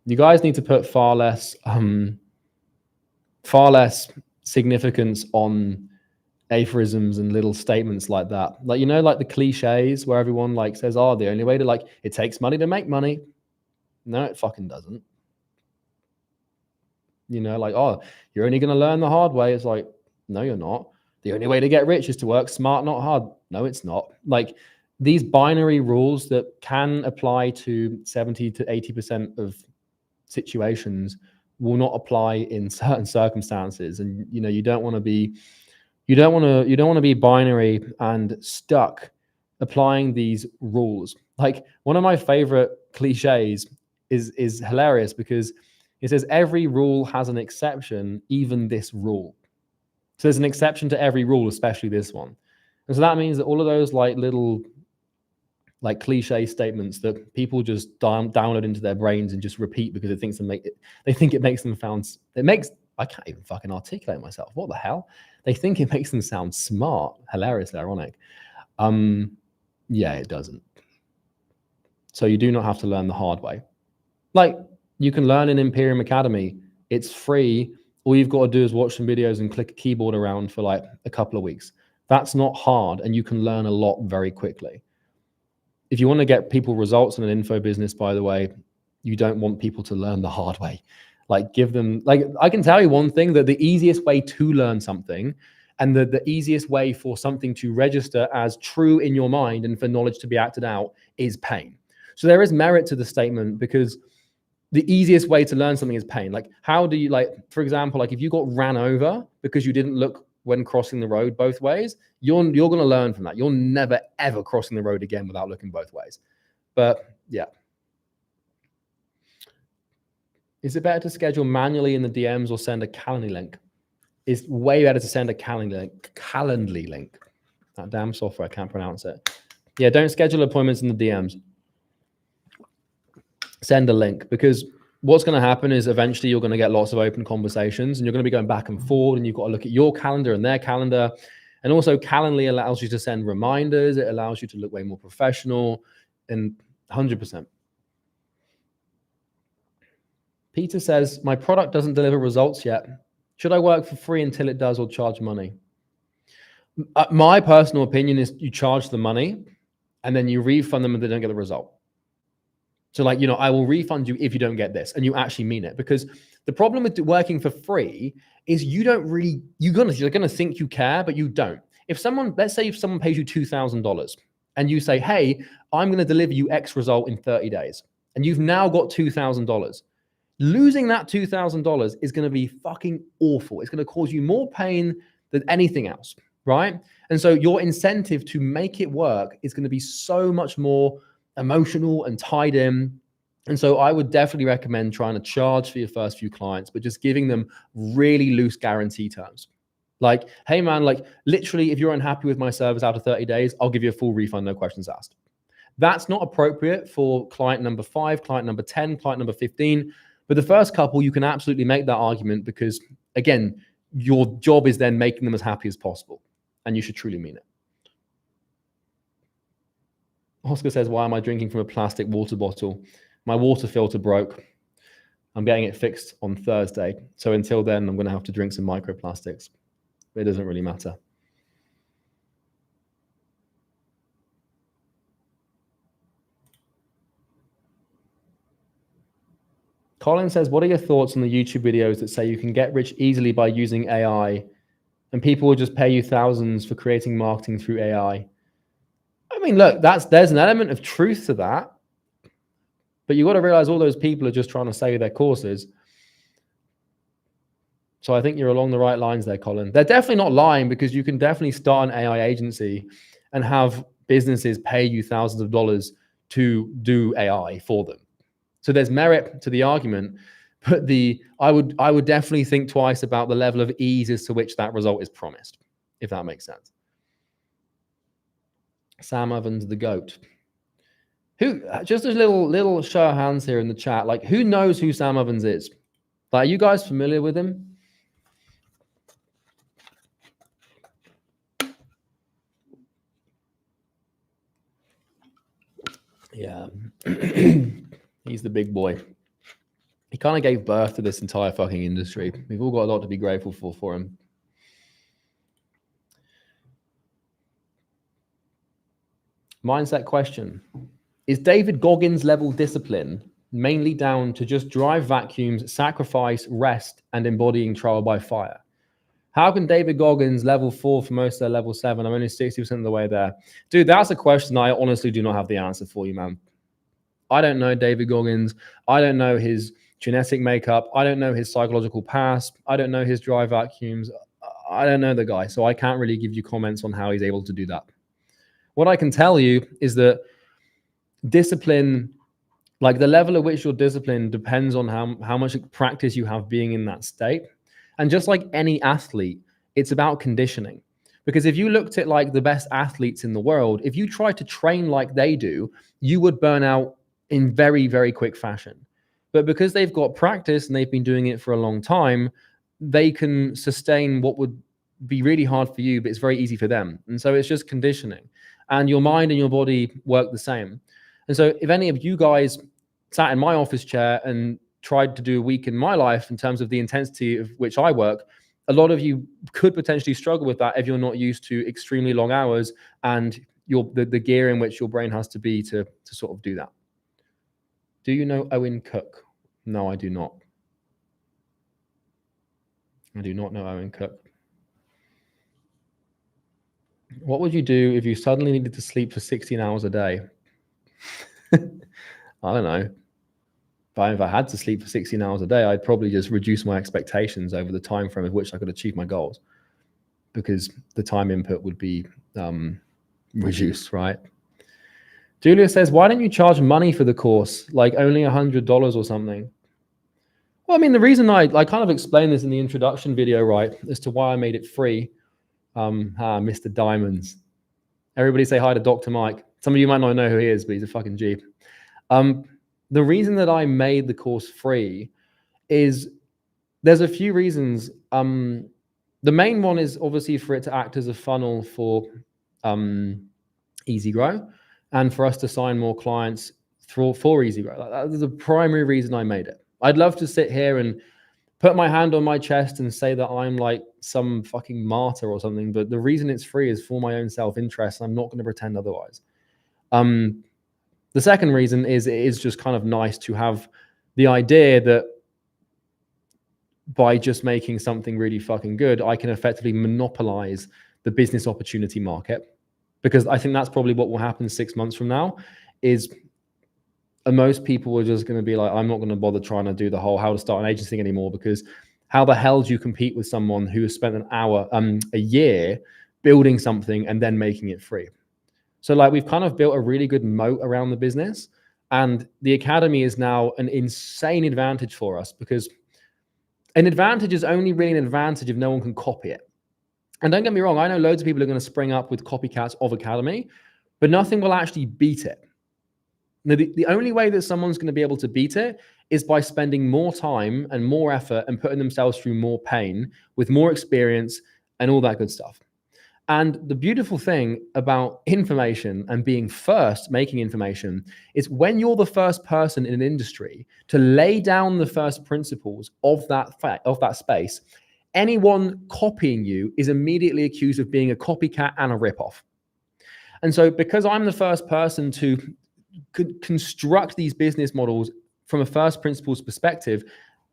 You guys need to put far less significance on aphorisms and little statements like that. Like, like the cliches where everyone like says, oh, the only way to like, it takes money to make money. No, it fucking doesn't. Like, oh, you're only going to learn the hard way. It's like, no, you're not. The only way to get rich is to work smart, not hard. No, it's not. Like these binary rules that can apply to 70 to 80% of situations will not apply in certain circumstances. And, you don't want to be binary and stuck applying these rules. Like one of my favorite cliches is hilarious because it says every rule has an exception, even this rule. So there's an exception to every rule, especially this one. And so that means that all of those like little like cliche statements that people just download into their brains and just repeat because they think it makes them sound, I can't even fucking articulate myself. What the hell? They think it makes them sound smart, hilariously ironic. Yeah, it doesn't. So you do not have to learn the hard way. Like you can learn in Imperium Academy. It's free. All you've got to do is watch some videos and click a keyboard around for like a couple of weeks. That's not hard, and you can learn a lot very quickly. If you want to get people results in an info business, by the way, you don't want people to learn the hard way. Like give them, like I can tell you one thing, that the easiest way to learn something and the easiest way for something to register as true in your mind and for knowledge to be acted out is pain. So there is merit to the statement because the easiest way to learn something is pain. Like how do you, like, for example, like if you got ran over because you didn't look when crossing the road both ways, you're going to learn from that. You're never, ever crossing the road again without looking both ways. But yeah. Is it better to schedule manually in the DMs or send a Calendly link? It's way better to send a Calendly link. That damn software, I can't pronounce it. Yeah, don't schedule appointments in the DMs. Send a link, because what's going to happen is eventually you're going to get lots of open conversations and you're going to be going back and forward, and you've got to look at your calendar and their calendar. And also Calendly allows you to send reminders. It allows you to look way more professional, and 100%. Peter says, my product doesn't deliver results yet. Should I work for free until it does or charge money? My personal opinion is you charge the money and then you refund them if they don't get the result. So like, I will refund you if you don't get this, and you actually mean it. Because the problem with working for free is you don't really, you're going to think you care, but you don't. Let's say if someone pays you $2,000 and you say, hey, I'm going to deliver you X result in 30 days. And you've now got $2,000. Losing that $2,000 is going to be fucking awful. It's going to cause you more pain than anything else, right? And so your incentive to make it work is going to be so much more emotional and tied in. And so I would definitely recommend trying to charge for your first few clients, but just giving them really loose guarantee terms. Like, hey man, like literally, if you're unhappy with my service out of 30 days, I'll give you a full refund, no questions asked. That's not appropriate for client number 5, client number 10, client number 15. But the first couple, you can absolutely make that argument because, again, your job is then making them as happy as possible. And you should truly mean it. Oscar says, why am I drinking from a plastic water bottle? My water filter broke. I'm getting it fixed on Thursday. So until then, I'm going to have to drink some microplastics. It doesn't really matter. Colin says, what are your thoughts on the YouTube videos that say you can get rich easily by using AI and people will just pay you thousands for creating marketing through AI? I mean, look, there's an element of truth to that, but you've got to realize all those people are just trying to sell you their courses. So I think you're along the right lines there, Colin. They're definitely not lying, because you can definitely start an AI agency and have businesses pay you thousands of dollars to do AI for them. So there's merit to the argument, but I would definitely think twice about the level of ease as to which that result is promised, if that makes sense. Sam Evans, the GOAT. Who? Just a little show of hands here in the chat. Like, who knows who Sam Evans is? Like, are you guys familiar with him? Yeah. He's the big boy. He kind of gave birth to this entire fucking industry. We've all got a lot to be grateful for him. Mindset question. Is David Goggins level discipline mainly down to just drive vacuums, sacrifice, rest, and embodying trial by fire? How can David Goggins level 4 for most of their level 7? I'm only 60% of the way there. Dude, that's a question I honestly do not have the answer for you, man. I don't know David Goggins. I don't know his genetic makeup. I don't know his psychological past. I don't know his dry vacuums. I don't know the guy, so I can't really give you comments on how he's able to do that. What I can tell you is that discipline, like the level at which you're disciplined, depends on how much practice you have being in that state. And just like any athlete, it's about conditioning. Because if you looked at like the best athletes in the world, if you try to train like they do, you would burn out in very, very quick fashion. But because they've got practice and they've been doing it for a long time, they can sustain what would be really hard for you, but it's very easy for them. And so it's just conditioning. And your mind and your body work the same. And so if any of you guys sat in my office chair and tried to do a week in my life in terms of the intensity of which I work, a lot of you could potentially struggle with that if you're not used to extremely long hours and the gear in which your brain has to be to sort of do that. Do you know Owen Cook? No, I do not. I do not know Owen Cook. What would you do if you suddenly needed to sleep for 16 hours a day? I don't know. But if I had to sleep for 16 hours a day, I'd probably just reduce my expectations over the time frame of which I could achieve my goals, because the time input would be reduced, right? Julia says, why don't you charge money for the course, like only $100 or something? Well, I mean, the reason I kind of explained this in the introduction video, right, as to why I made it free. Mr. Diamonds. Everybody say hi to Dr. Mike. Some of you might not know who he is, but he's a fucking G. the reason that I made the course free is there's a few reasons. The main one is obviously for it to act as a funnel for Easy Grow and for us to sign more clients for Easy Grow. That's the primary reason I made it. I'd love to sit here and put my hand on my chest and say that I'm like some fucking martyr or something, but the reason it's free is for my own self-interest. I'm not going to pretend otherwise. The second reason is it is just kind of nice to have the idea that by just making something really fucking good, I can effectively monopolize the business opportunity market. Because I think that's probably what will happen 6 months from now is most people are just going to be like, I'm not going to bother trying to do the whole how to start an agency anymore, because how the hell do you compete with someone who has spent a year building something and then making it free? So like we've kind of built a really good moat around the business, and the academy is now an insane advantage for us, because an advantage is only really an advantage if no one can copy it. And don't get me wrong, I know loads of people are going to spring up with copycats of academy, but nothing will actually beat it. Now, the only way that someone's going to be able to beat it is by spending more time and more effort and putting themselves through more pain with more experience and all that good stuff. And the beautiful thing about information and being first making information is when you're the first person in an industry to lay down the first principles of that space, anyone copying you is immediately accused of being a copycat and a ripoff. And so because I'm the first person to construct these business models from a first principles perspective,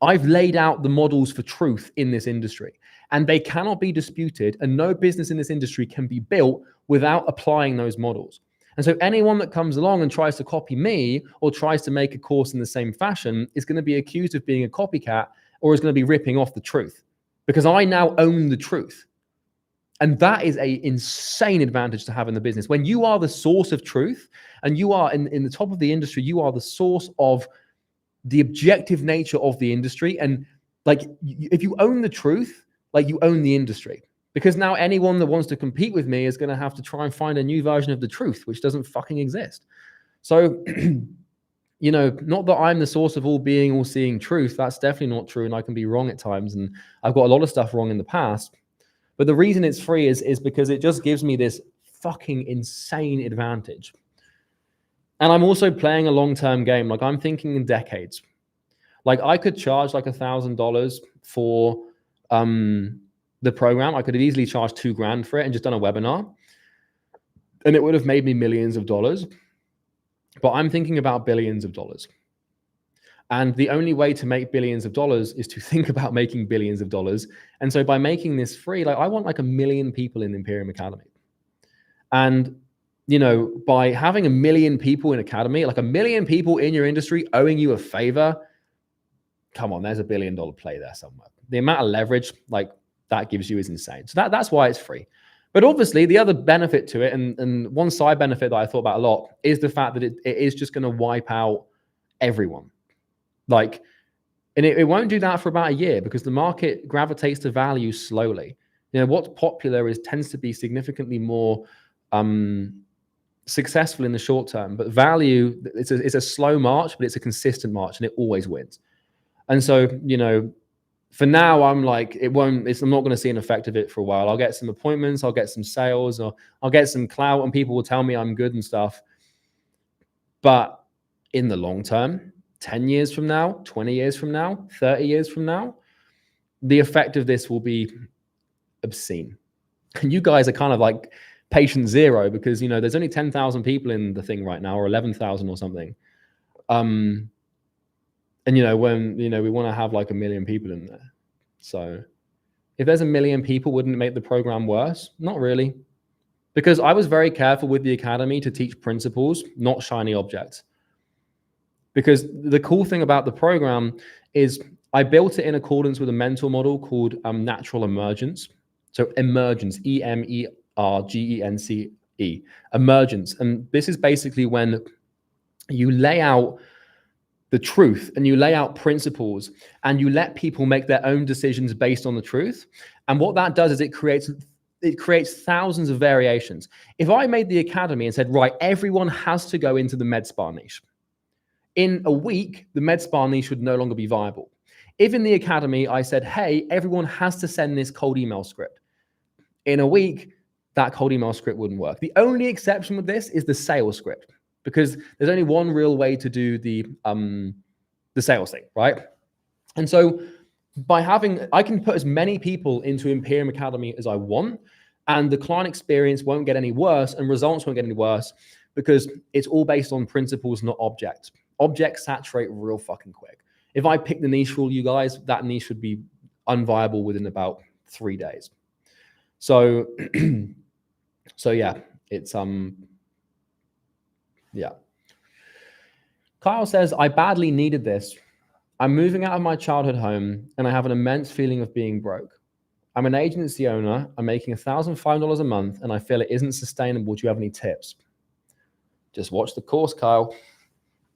I've laid out the models for truth in this industry, and they cannot be disputed, and no business in this industry can be built without applying those models. And so anyone that comes along and tries to copy me or tries to make a course in the same fashion is going to be accused of being a copycat or is going to be ripping off the truth, because I now own the truth. And that is an insane advantage to have in the business. When you are the source of truth and you are in the top of the industry, you are the source of the objective nature of the industry. And like, if you own the truth, like you own the industry, because now anyone that wants to compete with me is going to have to try and find a new version of the truth, which doesn't fucking exist. So, you know, not that I'm the source of all being, all seeing truth. That's definitely not true. And I can be wrong at times. And I've got a lot of stuff wrong in the past. But the reason it's free is because it just gives me this fucking insane advantage. And I'm also playing a long-term game. Like I'm thinking in decades. Like I could charge like $1,000 for the program. I could have easily charged $2,000 for it and just done a webinar. And it would have made me millions of dollars. But I'm thinking about billions of dollars. And the only way to make billions of dollars is to think about making billions of dollars. And so by making this free, like I want like 1 million people in the Imperium Academy. And, you know, by having 1 million people in Academy, like 1 million people in your industry owing you a favor, come on, there's $1 billion play there somewhere. The amount of leverage like that gives you is insane. So that's why it's free. But obviously the other benefit to it, and one side benefit that I thought about a lot, is the fact that it is just going to wipe out everyone. Like, and it won't do that for about a year because the market gravitates to value slowly. You know, what's popular tends to be significantly more successful in the short term, but value, it's a slow march, but it's a consistent march and it always wins. And so, you know, for now, I'm like, I'm not going to see an effect of it for a while. I'll get some appointments, I'll get some sales, or I'll get some clout and people will tell me I'm good and stuff. But in the long term, 10 years from now, 20 years from now, 30 years from now, the effect of this will be obscene. And you guys are kind of like patient zero because, you know, there's only 10,000 people in the thing right now, or 11,000 or something. And, you know, when, you know, we want to have like 1 million people in there. So if there's 1 million people, wouldn't it make the program worse? Not really. Because I was very careful with the academy to teach principles, not shiny objects. Because the cool thing about the program is I built it in accordance with a mental model called natural emergence. So emergence, EMERGENCE, emergence. And this is basically when you lay out the truth and you lay out principles and you let people make their own decisions based on the truth. And what that does is it creates thousands of variations. If I made the academy and said, right, everyone has to go into the med spa niche, In a week, the med spa niche would no longer be viable. If in the academy I said, hey, everyone has to send this cold email script, in a week, that cold email script wouldn't work. The only exception with this is the sales script, because there's only one real way to do the sales thing, right? And so by having, I can put as many people into Imperium Academy as I want, and the client experience won't get any worse and results won't get any worse, because it's all based on principles, not objects. Objects saturate real fucking quick. If I pick the niche for all you guys, that niche would be unviable within about 3 days. So, so yeah, it's, yeah. Kyle says, I badly needed this. I'm moving out of my childhood home and I have an immense feeling of being broke. I'm an agency owner. I'm making $1,005 a month and I feel it isn't sustainable. Do you have any tips? Just watch the course, Kyle.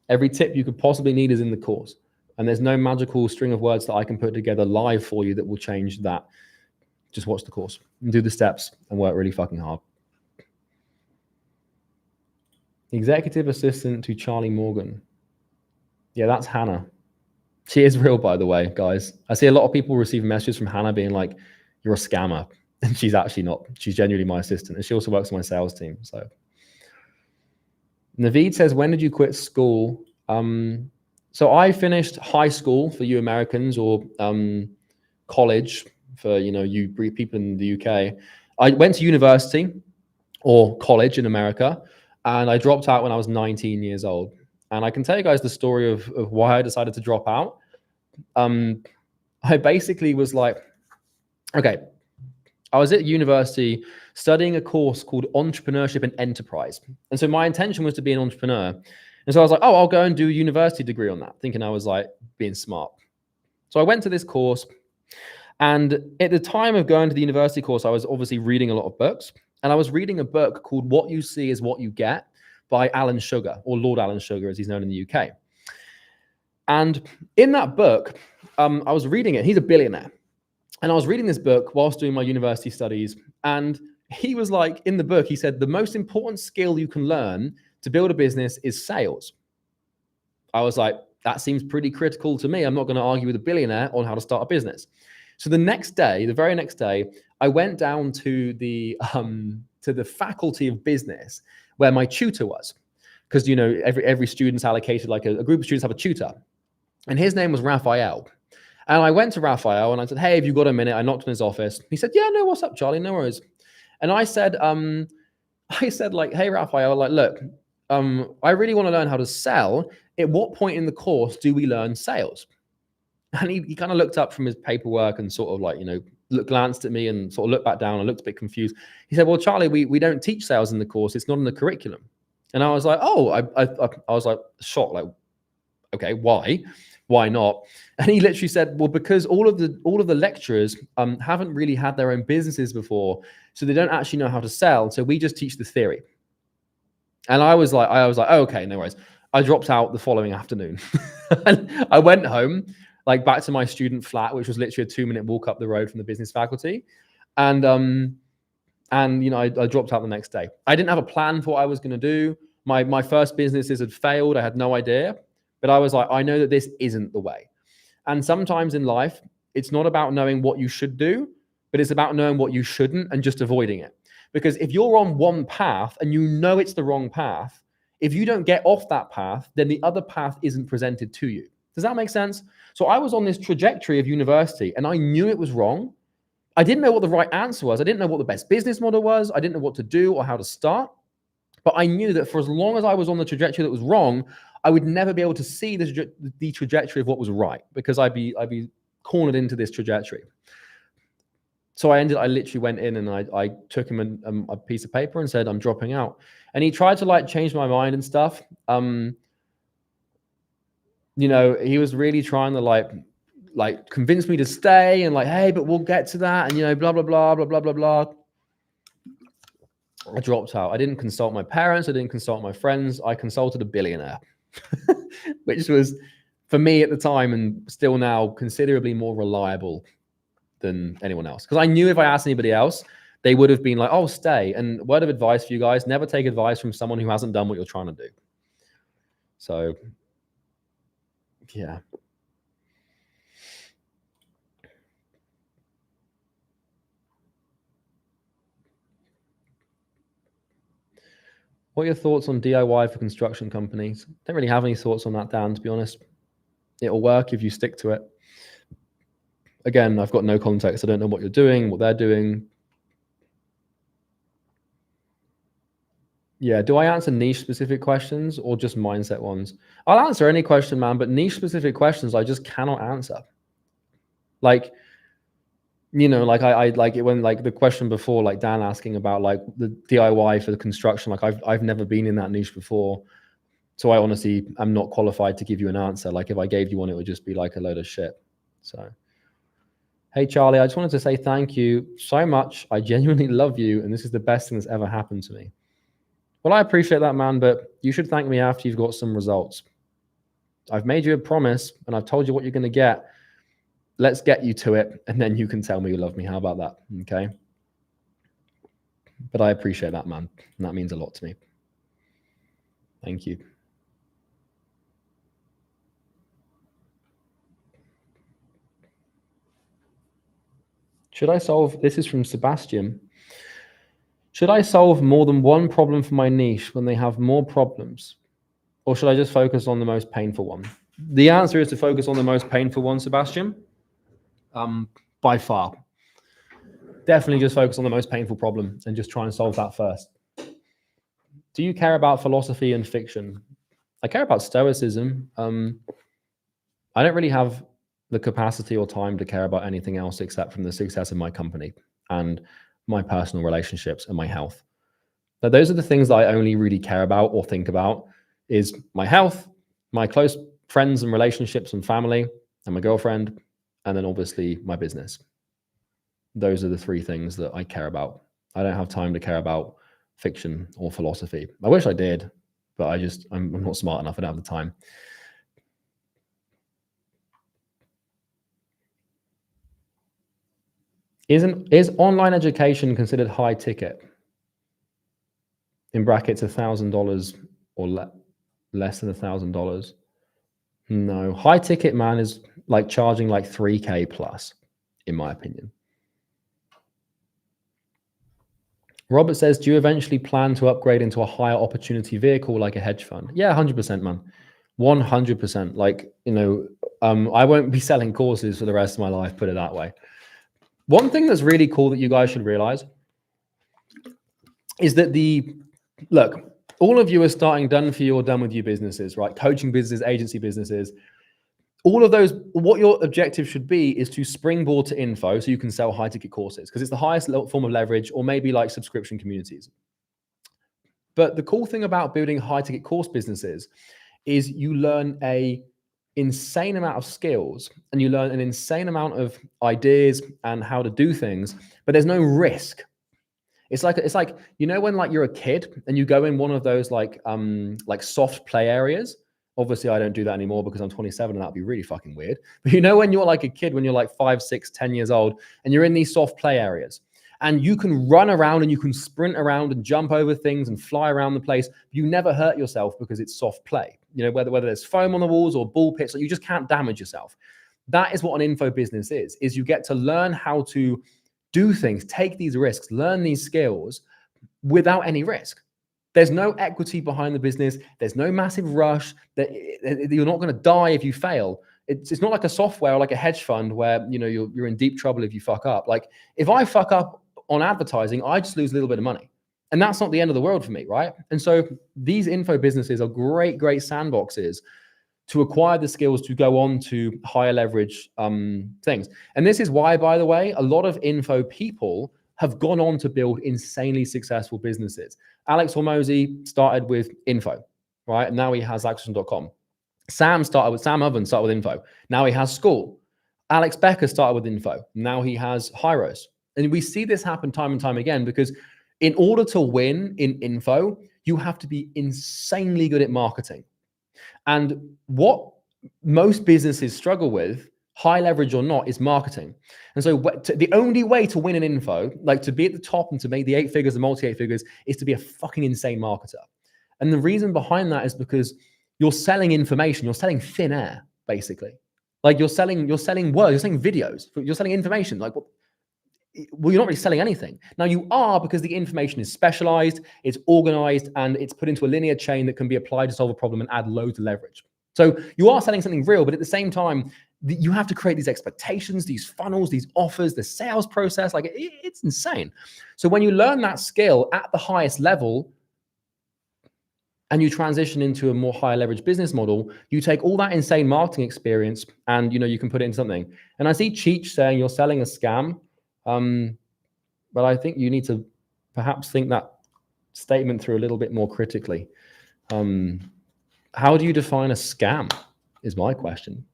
Every tip you could possibly need is in the course. And there's no magical string of words that I can put together live for you that will change that. Just watch the course and do the steps and work really fucking hard. Executive assistant to Charlie Morgan. Yeah, that's Hannah. She is real, by the way, guys. I see a lot of people receive messages from Hannah being like, you're a scammer. And she's actually not. She's genuinely my assistant. And she also works on my sales team. So Naveed says, when did you quit school? So I finished high school for you Americans, or college for, you know, you people in the UK. I went to university or college in America, and I dropped out when I was 19 years old. And I can tell you guys the story of why I decided to drop out. I basically was like, okay, I was at university studying a course called Entrepreneurship and Enterprise. And so my intention was to be an entrepreneur. And so I was like, oh, I'll go and do a university degree on that, thinking I was like being smart. So I went to this course. And at the time of going to the university course, I was obviously reading a lot of books. And I was reading a book called What You See Is What You Get by Alan Sugar, or Lord Alan Sugar, as he's known in the UK. And in that book, I was reading it. He's a billionaire. And I was reading this book whilst doing my university studies. And he was like, in the book, he said, the most important skill you can learn to build a business is sales. I was like, that seems pretty critical to me. I'm not going to argue with a billionaire on how to start a business. So the next day, the very next day, I went down to the faculty of business where my tutor was, because, you know, every student's allocated, like a group of students have a tutor, and his name was Raphael. And I went to Raphael and I said, hey, have you got a minute? I knocked on his office. He said, yeah, no, what's up, Charlie? No worries. And I said, like, hey, Raphael, like, look, I really want to learn how to sell. At what point in the course do we learn sales? And he kind of looked up from his paperwork and sort of like, you know, glanced at me and sort of looked back down and looked a bit confused. He said, well, Charlie, we don't teach sales in the course. It's not in the curriculum. And I was like, oh, I was like shocked, like, okay, why not? And he literally said, well, because all of the lecturers haven't really had their own businesses before, so they don't actually know how to sell. So we just teach the theory. And I was like, oh, okay, no worries. I dropped out the following afternoon. And I went home, like back to my student flat, which was literally a 2-minute walk up the road from the business faculty. And you know, I dropped out the next day. I didn't have a plan for what I was going to do. My first businesses had failed. I had no idea. But I was like, I know that this isn't the way. And sometimes in life, it's not about knowing what you should do, but it's about knowing what you shouldn't and just avoiding it. Because if you're on one path and you know it's the wrong path, if you don't get off that path, then the other path isn't presented to you. Does that make sense? So I was on this trajectory of university and I knew it was wrong. I didn't know what the right answer was. I didn't know what the best business model was. I didn't know what to do or how to start. But I knew that for as long as I was on the trajectory that was wrong, I would never be able to see the trajectory of what was right, because I'd be cornered into this trajectory. So I literally went in and I took him a piece of paper and said, I'm dropping out. And he tried to like change my mind and stuff. You know, he was really trying to like convince me to stay and like, hey, but we'll get to that. And, you know, blah, blah, blah, blah, blah, blah, blah. I dropped out. I didn't consult my parents. I didn't consult my friends. I consulted a billionaire, which was, for me at the time and still now, considerably more reliable than anyone else. Because I knew if I asked anybody else, they would have been like, oh, stay. And word of advice for you guys, never take advice from someone who hasn't done what you're trying to do. So Yeah. What are your thoughts on DIY for construction companies? Don't really have any thoughts on that, Dan, to be honest. It'll work if you stick to it. Again, I've got no context. I don't know what you're doing, what they're doing. Yeah, do I answer niche specific questions or just mindset ones? I'll answer any question, man, but niche specific questions I just cannot answer. Like, you know, like I like it when like the question before, like Dan asking about like the DIY for the construction, like I've never been in that niche before. So I honestly am not qualified to give you an answer. Like if I gave you one, it would just be like a load of shit. So, hey, Charlie, I just wanted to say thank you so much. I genuinely love you. And this is the best thing that's ever happened to me. Well, I appreciate that, man, but you should thank me after you've got some results. I've made you a promise and I've told you what you're going to get. Let's get you to it. And then you can tell me you love me. How about that? Okay. But I appreciate that, man. And that means a lot to me. Thank you. Should I solve, this is from Sebastian. Should I solve more than one problem for my niche when they have more problems? Or should I just focus on the most painful one? The answer is to focus on the most painful one, Sebastian. By far. Definitely just focus on the most painful problem and just try and solve that first. Do you care about philosophy and fiction? I care about Stoicism. I don't really have the capacity or time to care about anything else except from the success of my company and my personal relationships and my health. Now, those are the things that I only really care about or think about is my health, my close friends and relationships and family and my girlfriend, and then obviously my business. Those are the three things that I care about. I don't have time to care about fiction or philosophy. I wish I did, but I'm not smart enough. I don't have the time. Is online education considered high ticket? In brackets, $1,000 or less than $1,000? No, high ticket, man, is like charging like 3K plus, in my opinion. Robert says, do you eventually plan to upgrade into a higher opportunity vehicle like a hedge fund? Yeah, 100%, man. 100%. Like, you know, I won't be selling courses for the rest of my life, put it that way. One thing that's really cool that you guys should realize is that look, all of you are starting done for you or done with you businesses, right? Coaching businesses, agency businesses, all of those, what your objective should be is to springboard to info so you can sell high ticket courses because it's the highest form of leverage, or maybe like subscription communities. But the cool thing about building high ticket course businesses is you learn an insane amount of skills and you learn an insane amount of ideas and how to do things, but there's no risk. It's like, you know, when like you're a kid and you go in one of those like soft play areas. Obviously I don't do that anymore because I'm 27 and that'd be really fucking weird. But you know, when you're like a kid, when you're like 5, 6, 10 years old and you're in these soft play areas and you can run around and you can sprint around and jump over things and fly around the place. You never hurt yourself because it's soft play. You know, whether there's foam on the walls or ball pits, you just can't damage yourself. That is what an info business is you get to learn how to do things, take these risks, learn these skills without any risk. There's no equity behind the business. There's no massive rush. That you're not going to die if you fail. It's not like a software or like a hedge fund where, you know, you're in deep trouble if you fuck up. Like if I fuck up on advertising, I just lose a little bit of money. And that's not the end of the world for me, right? And so these info businesses are great sandboxes to acquire the skills to go on to higher leverage things. And this is why, by the way, a lot of info people have gone on to build insanely successful businesses. Alex Hormozy started with info, right? And now he has Action.com. Sam Oven started with info. Now he has Skool. Alex Becker started with info. Now he has Hyros. And we see this happen time and time again because in order to win in info, you have to be insanely good at marketing. And what most businesses struggle with, high leverage or not, is marketing. And so the only way to win in info, like to be at the top and to make the 8 figures, the multi-8 figures, is to be a fucking insane marketer. And the reason behind that is because you're selling information, you're selling thin air. basically. Like you're selling words, you're selling videos, you're selling information. Like, well, you're not really selling anything. Now you are, because the information is specialized, it's organized, and it's put into a linear chain that can be applied to solve a problem and add loads of leverage. So you are selling something real, but at the same time, you have to create these expectations, these funnels, these offers, the sales process. Like it's insane. So when you learn that skill at the highest level and you transition into a more higher leverage business model, you take all that insane marketing experience and you can put it in something. And I see Cheech saying you're selling a scam. But I think you need to perhaps think that statement through a little bit more critically. How do you define a scam is my question.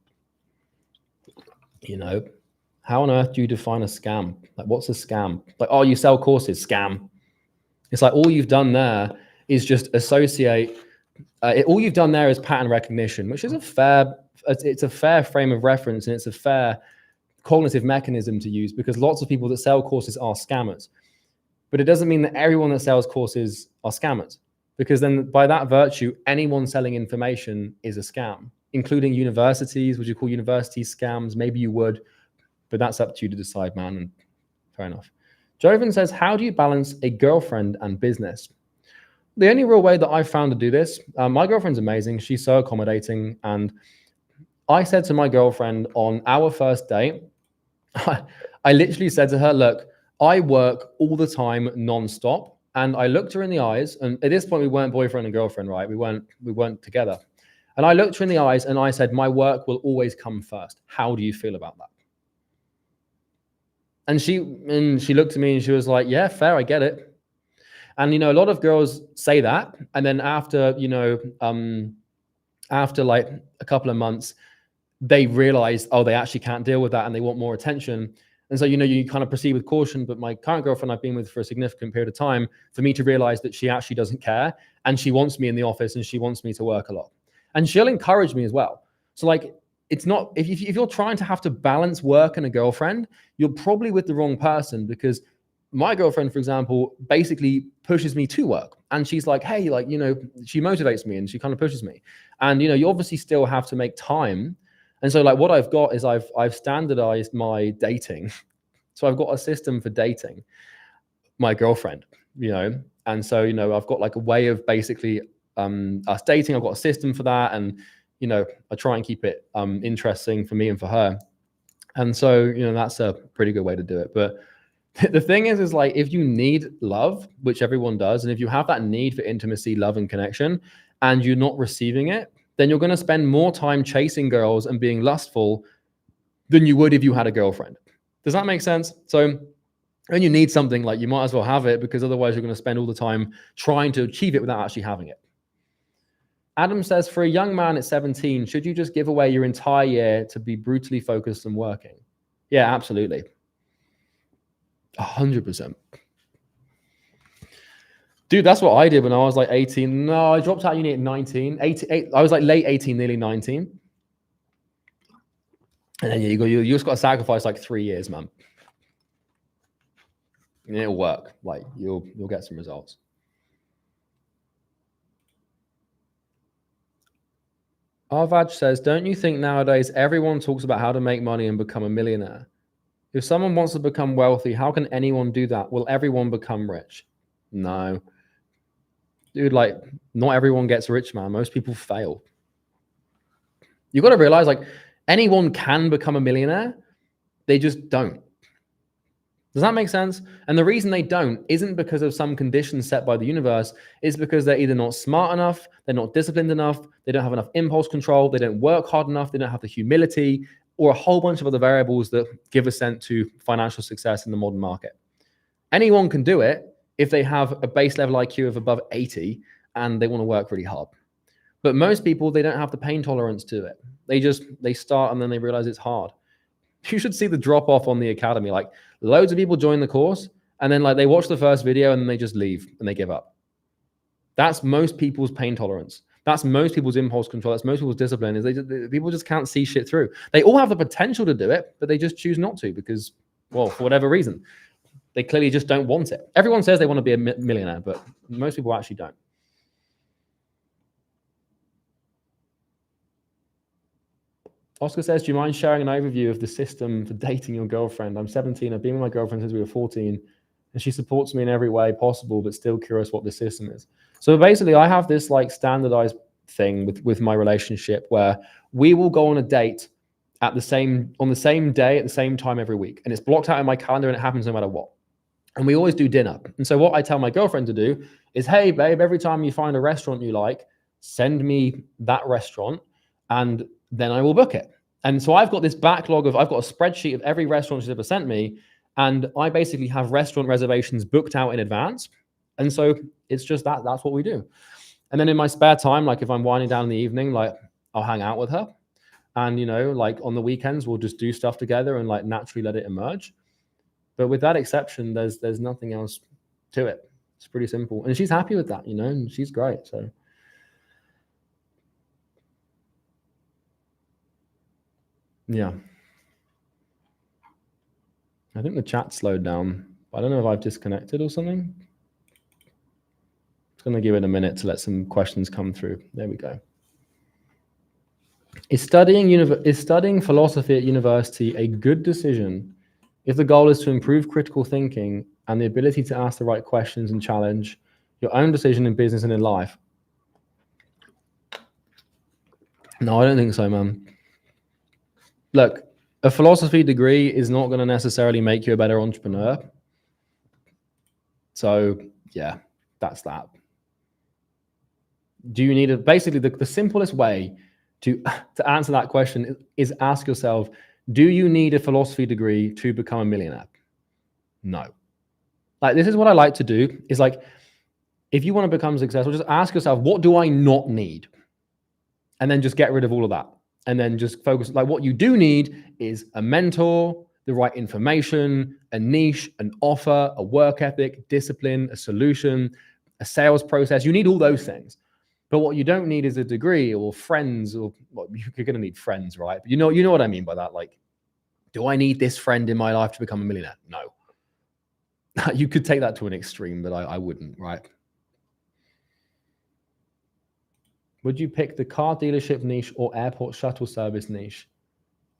How on earth do you define a scam? Like, what's a scam? Like, oh, you sell courses, scam. It's like all you've done there is just associate. All you've done there is pattern recognition, which is a fair frame of reference, and it's a fair cognitive mechanism to use, because lots of people that sell courses are scammers. But it doesn't mean that everyone that sells courses are scammers, because then by that virtue, anyone selling information is a scam, including universities. Would you call universities scams? Maybe you would, but that's up to you to decide, man. And fair enough. Joven says, how do you balance a girlfriend and business? The only real way that I've found to do this, my girlfriend's amazing. She's so accommodating. And I said to my girlfriend on our first date, I literally said to her, look, I work all the time nonstop. And I looked her in the eyes, and at this point we weren't boyfriend and girlfriend, right? We weren't together. And I looked her in the eyes and I said, my work will always come first. How do you feel about that? And she looked at me and she was like, yeah, fair, I get it. And a lot of girls say that, and then after like a couple of months, they realize, oh, they actually can't deal with that and they want more attention. And so, you kind of proceed with caution. But my current girlfriend I've been with for a significant period of time, for me to realize that she actually doesn't care, and she wants me in the office and she wants me to work a lot. And she'll encourage me as well. So like, it's not, if you're trying to have to balance work and a girlfriend, you're probably with the wrong person, because my girlfriend, for example, basically pushes me to work. And she's like, hey, like, she motivates me and she kind of pushes me. And, you obviously still have to make time. And so like what I've got is I've standardized my dating. So I've got a system for dating my girlfriend, and so, I've got like a way of basically us dating. I've got a system for that. And, I try and keep it interesting for me and for her. And so, that's a pretty good way to do it. But the thing is like, if you need love, which everyone does, and if you have that need for intimacy, love, and connection, and you're not receiving it, then you're going to spend more time chasing girls and being lustful than you would if you had a girlfriend. Does that make sense? So when you need something, like, you might as well have it, because otherwise you're going to spend all the time trying to achieve it without actually having it. Adam says, for a young man at 17, should you just give away your entire year to be brutally focused and working? Yeah, absolutely. 100%. Dude, that's what I did when I was like 18. No, I dropped out uni at 19. I was like late 18, nearly 19. And then you just got to sacrifice like 3 years, man. And it'll work. Like you'll get some results. Arvaj says, don't you think nowadays everyone talks about how to make money and become a millionaire? If someone wants to become wealthy, how can anyone do that? Will everyone become rich? No. Dude, like, not everyone gets rich, man. Most people fail. You've got to realize, like, anyone can become a millionaire. They just don't. Does that make sense? And the reason they don't isn't because of some conditions set by the universe. It's because they're either not smart enough, they're not disciplined enough, they don't have enough impulse control, they don't work hard enough, they don't have the humility, or a whole bunch of other variables that give assent to financial success in the modern market. Anyone can do it if they have a base level IQ of above 80 and they want to work really hard. But most people, they don't have the pain tolerance to it. They start and then they realize it's hard. You should see the drop off on the academy. Like, loads of people join the course and then like they watch the first video and then they just leave and they give up. That's most people's pain tolerance. That's most people's impulse control. That's most people's discipline. People just can't see shit through. They all have the potential to do it, but they just choose not to because, well, for whatever reason, they clearly just don't want it. Everyone says they want to be a millionaire, but most people actually don't. Oscar says, do you mind sharing an overview of the system for dating your girlfriend? I'm 17. I've been with my girlfriend since we were 14, and she supports me in every way possible, but still curious what the system is. So basically, I have this like standardized thing with my relationship where we will go on a date on the same day at the same time every week, and it's blocked out in my calendar, and it happens no matter what. And we always do dinner. And so what I tell my girlfriend to do is, hey, babe, every time you find a restaurant you like, send me that restaurant, and then I will book it. And so I've got this backlog I've got a spreadsheet of every restaurant she's ever sent me. And I basically have restaurant reservations booked out in advance. And so it's just that's what we do. And then in my spare time, like if I'm winding down in the evening, like I'll hang out with her. And, you know, like on the weekends, we'll just do stuff together and like naturally let it emerge. But with that exception, there's nothing else to it. It's pretty simple. And she's happy with that, you know, and she's great. So. Yeah. I think the chat slowed down. I don't know if I've disconnected or something. It's going to give it a minute to let some questions come through. There we go. Is studying philosophy at university a good decision if the goal is to improve critical thinking and the ability to ask the right questions and challenge your own decision in business and in life? No, I don't think so, man. Look, a philosophy degree is not going to necessarily make you a better entrepreneur. So yeah, that's that. Do you need basically the simplest way to answer that question is ask yourself, do you need a philosophy degree to become a millionaire? No. Like, this is what I like to do is like, if you want to become successful, just ask yourself, what do I not need? And then just get rid of all of that. And then just focus, like what you do need is a mentor, the right information, a niche, an offer, a work ethic, discipline, a solution, a sales process. You need all those things. But what you don't need is a degree or friends, or well, you're going to need friends, right? But you know what I mean by that. Like, do I need this friend in my life to become a millionaire? No. You could take that to an extreme, but I wouldn't, right? Would you pick the car dealership niche or airport shuttle service niche?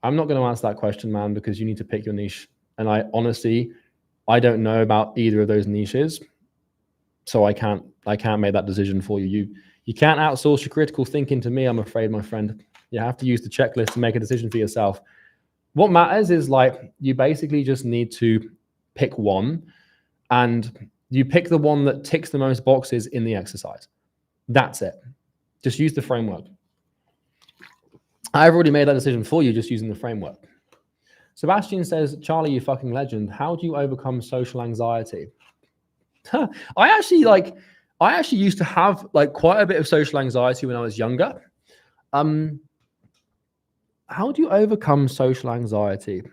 I'm not going to answer that question, man, because you need to pick your niche. And I honestly don't know about either of those niches. So I can't make that decision for you. You can't outsource your critical thinking to me, I'm afraid, my friend. You have to use the checklist to make a decision for yourself. What matters is like, you basically just need to pick one, and you pick the one that ticks the most boxes in the exercise. That's it. Just use the framework. I've already made that decision for you just using the framework. Sebastian says, Charlie, you fucking legend. How do you overcome social anxiety? I actually used to have like quite a bit of social anxiety when I was younger. How do you overcome social anxiety?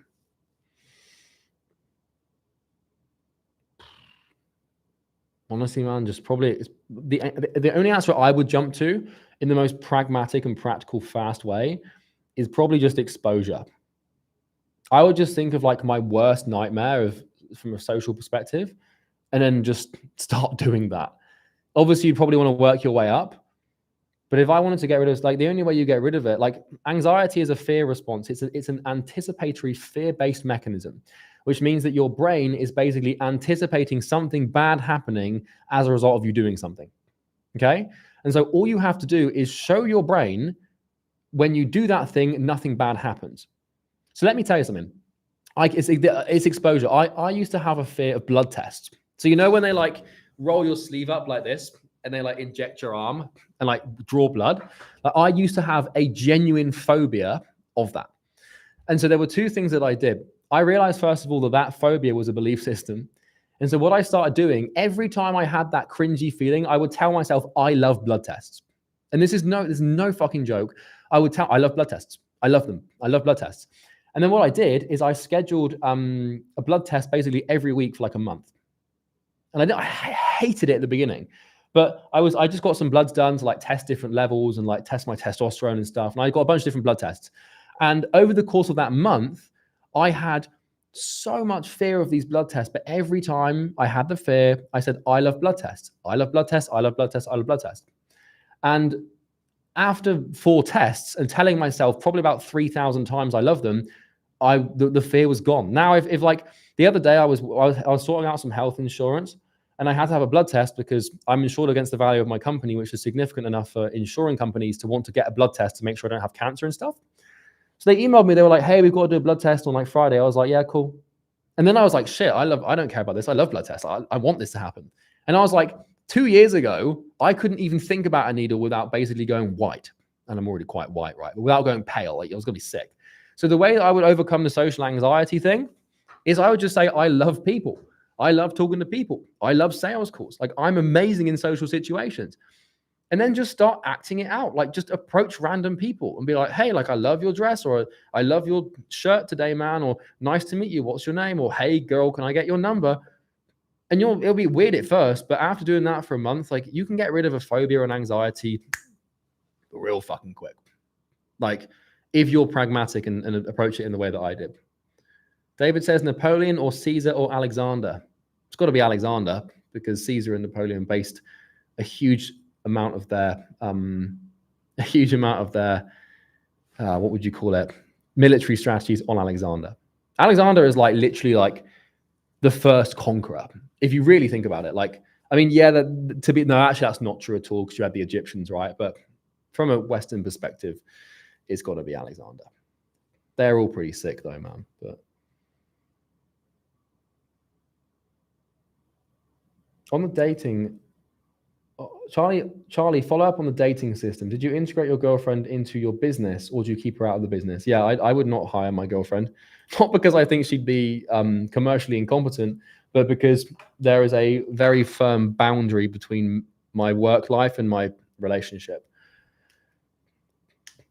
Honestly, man, just probably the only answer I would jump to in the most pragmatic and practical, fast way is probably just exposure. I would just think of like my worst nightmare from a social perspective, and then just start doing that. Obviously, you'd probably want to work your way up. But if I wanted to get rid of, like, the only way you get rid of it, like, anxiety is a fear response. It's an anticipatory fear-based mechanism, which means that your brain is basically anticipating something bad happening as a result of you doing something. Okay? And so all you have to do is show your brain when you do that thing, nothing bad happens. So let me tell you something. It's exposure. I used to have a fear of blood tests. So you know when they like roll your sleeve up like this and they like inject your arm and like draw blood? Like, I used to have a genuine phobia of that. And so there were two things that I did. I realized, first of all, that phobia was a belief system. And so what I started doing, every time I had that cringy feeling, I would tell myself, I love blood tests. And this is no fucking joke. I love blood tests. I love them. I love blood tests. And then what I did is I scheduled a blood test basically every week for like a month. And I hated it at the beginning, but I just got some bloods done to like test different levels and like test my testosterone and stuff. And I got a bunch of different blood tests. And over the course of that month, I had so much fear of these blood tests. But every time I had the fear, I said, I love blood tests. I love blood tests. I love blood tests. I love blood tests. And after 4 tests and telling myself probably about 3,000 times I love them, the fear was gone. Now, if like the other day I was sorting out some health insurance and I had to have a blood test because I'm insured against the value of my company, which is significant enough for insuring companies to want to get a blood test to make sure I don't have cancer and stuff. So they emailed me, they were like, hey, we've got to do a blood test on like Friday. I was like, yeah, cool. And then I was like, shit, I don't care about this. I love blood tests. I want this to happen. And I was like, 2 years ago, I couldn't even think about a needle without basically going white. And I'm already quite white, right? But without going pale, like I was going to be sick. So the way that I would overcome the social anxiety thing is I would just say, I love people. I love talking to people. I love sales calls. Like I'm amazing in social situations. And then just start acting it out. Like just approach random people and be like, hey, like I love your dress, or I love your shirt today, man, or nice to meet you. What's your name? Or hey, girl, can I get your number? And it'll be weird at first, but after doing that for a month, like you can get rid of a phobia and anxiety real fucking quick. Like if you're pragmatic and approach it in the way that I did. David says Napoleon or Caesar or Alexander. It's got to be Alexander because Caesar and Napoleon based a huge amount of their what would you call it, military strategies on Alexander. Alexander is like literally like the first conqueror, if you really think about it. Like, I mean, yeah, actually that's not true at all because you had the Egyptians, right? But from a Western perspective, it's got to be Alexander. They're all pretty sick though, man. But on the dating, Charlie, follow up on the dating system. Did you integrate your girlfriend into your business or do you keep her out of the business? Yeah, I would not hire my girlfriend, not because I think she'd be commercially incompetent, but because there is a very firm boundary between my work life and my relationship.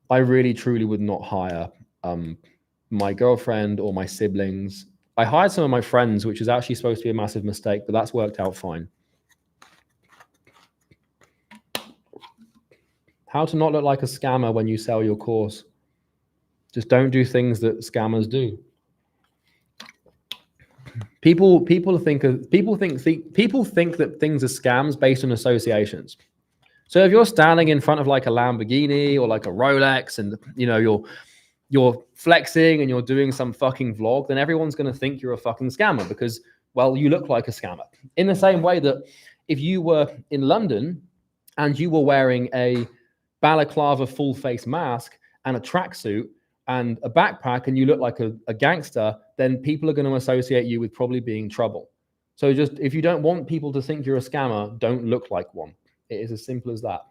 I really, truly would not hire my girlfriend or my siblings. I hired some of my friends, which is actually supposed to be a massive mistake, but that's worked out fine. How to not look like a scammer when you sell your course. Just don't do things that scammers do. People think that things are scams based on associations. So if you're standing in front of like a Lamborghini or like a Rolex and you know you're flexing and you're doing some fucking vlog, then everyone's going to think you're a fucking scammer because, well, you look like a scammer. In the same way that if you were in London and you were wearing a balaclava full face mask and a tracksuit and a backpack and you look like a gangster, then people are going to associate you with probably being trouble. So just if you don't want people to think you're a scammer, don't look like one. It is as simple as that.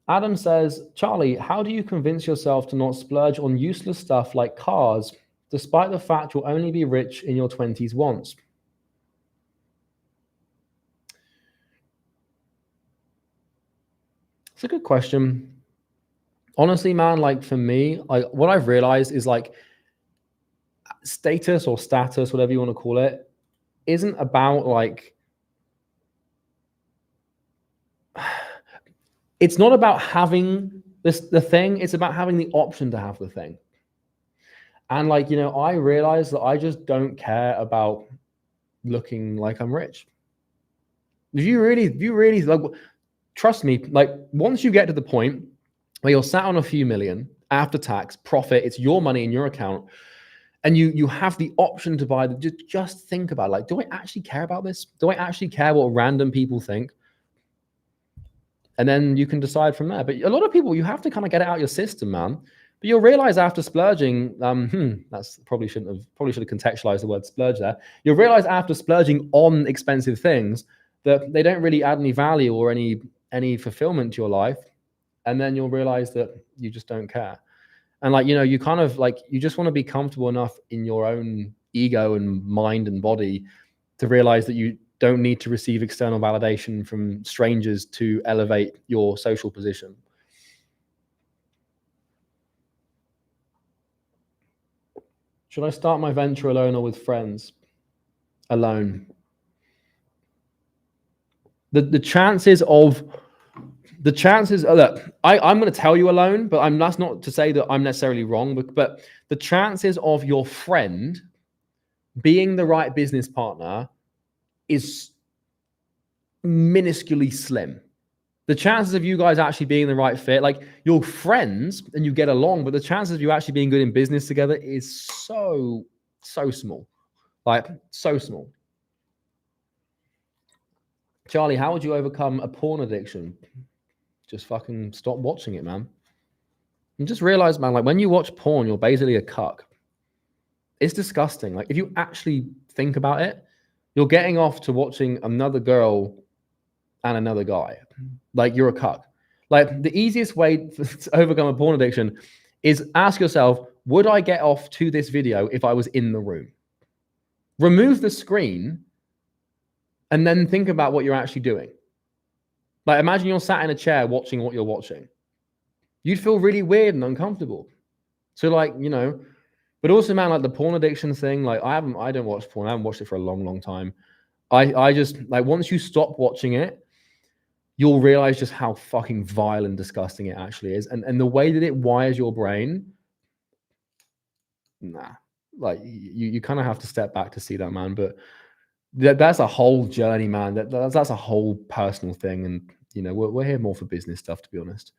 Adam says, Charlie, how do you convince yourself to not splurge on useless stuff like cars, despite the fact you'll only be rich in your 20s once? It's a good question. Honestly, man, like for me, what I've realized is like status or status, whatever you want to call it, isn't about like, it's not about having the thing, it's about having the option to have the thing. And like, you know, I realized that I just don't care about looking like I'm rich. If you really like, trust me, like once you get to the point where you're sat on a few million after tax profit, it's your money in your account, and you have the option to buy just think about like, do I actually care about this? Do I actually care what random people think? And then you can decide from there. But a lot of people, you have to kind of get it out your system, man. But you'll realize after splurging, that's probably should have contextualized the word splurge there. You'll realize after splurging on expensive things that they don't really add any value or any fulfillment to your life. And then you'll realize that you just don't care. And like, you know, you kind of like, you just want to be comfortable enough in your own ego and mind and body to realize that you don't need to receive external validation from strangers to elevate your social position. Should I start my venture alone or with friends? Alone. The chances look, I'm going to tell you alone, but that's not to say that I'm necessarily wrong, but the chances of your friend being the right business partner is minusculely slim. The chances of you guys actually being the right fit, like you're friends and you get along, but the chances of you actually being good in business together is so small. Like, so small. Charlie, how would you overcome a porn addiction? Just fucking stop watching it, man. And just realize, man, like when you watch porn, you're basically a cuck. It's disgusting. Like if you actually think about it, you're getting off to watching another girl and another guy. Like you're a cuck. Like the easiest way to overcome a porn addiction is ask yourself, would I get off to this video if I was in the room? Remove the screen and then think about what you're actually doing. Like imagine you're sat in a chair watching what you're watching. You'd feel really weird and uncomfortable. So like, you know, but also, man, like the porn addiction thing, like I don't watch porn. I haven't watched it for a long, long time. I just like once you stop watching it, you'll realize just how fucking vile and disgusting it actually is. And the way that it wires your brain, nah. Like you kind of have to step back to see that, man. But that's a whole journey, man. That's a whole personal thing. And you know, we're here more for business stuff, to be honest.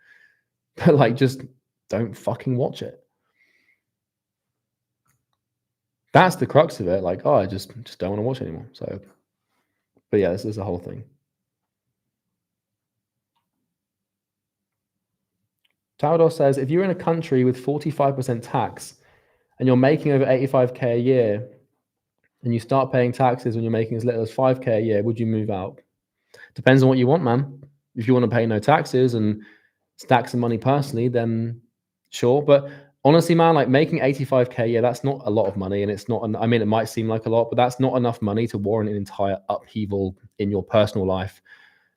But like just don't fucking watch it. That's the crux of it. Like, oh, I just don't want to watch anymore. So, but yeah, this is a whole thing. Taudor says, if you're in a country with 45% tax and you're making over 85K a year and you start paying taxes when you're making as little as 5K a year, would you move out? Depends on what you want, man. If you want to pay no taxes and stack some money personally, then sure. But honestly, man, like making 85K a year, that's not a lot of money. And it's not, I mean, it might seem like a lot, but that's not enough money to warrant an entire upheaval in your personal life.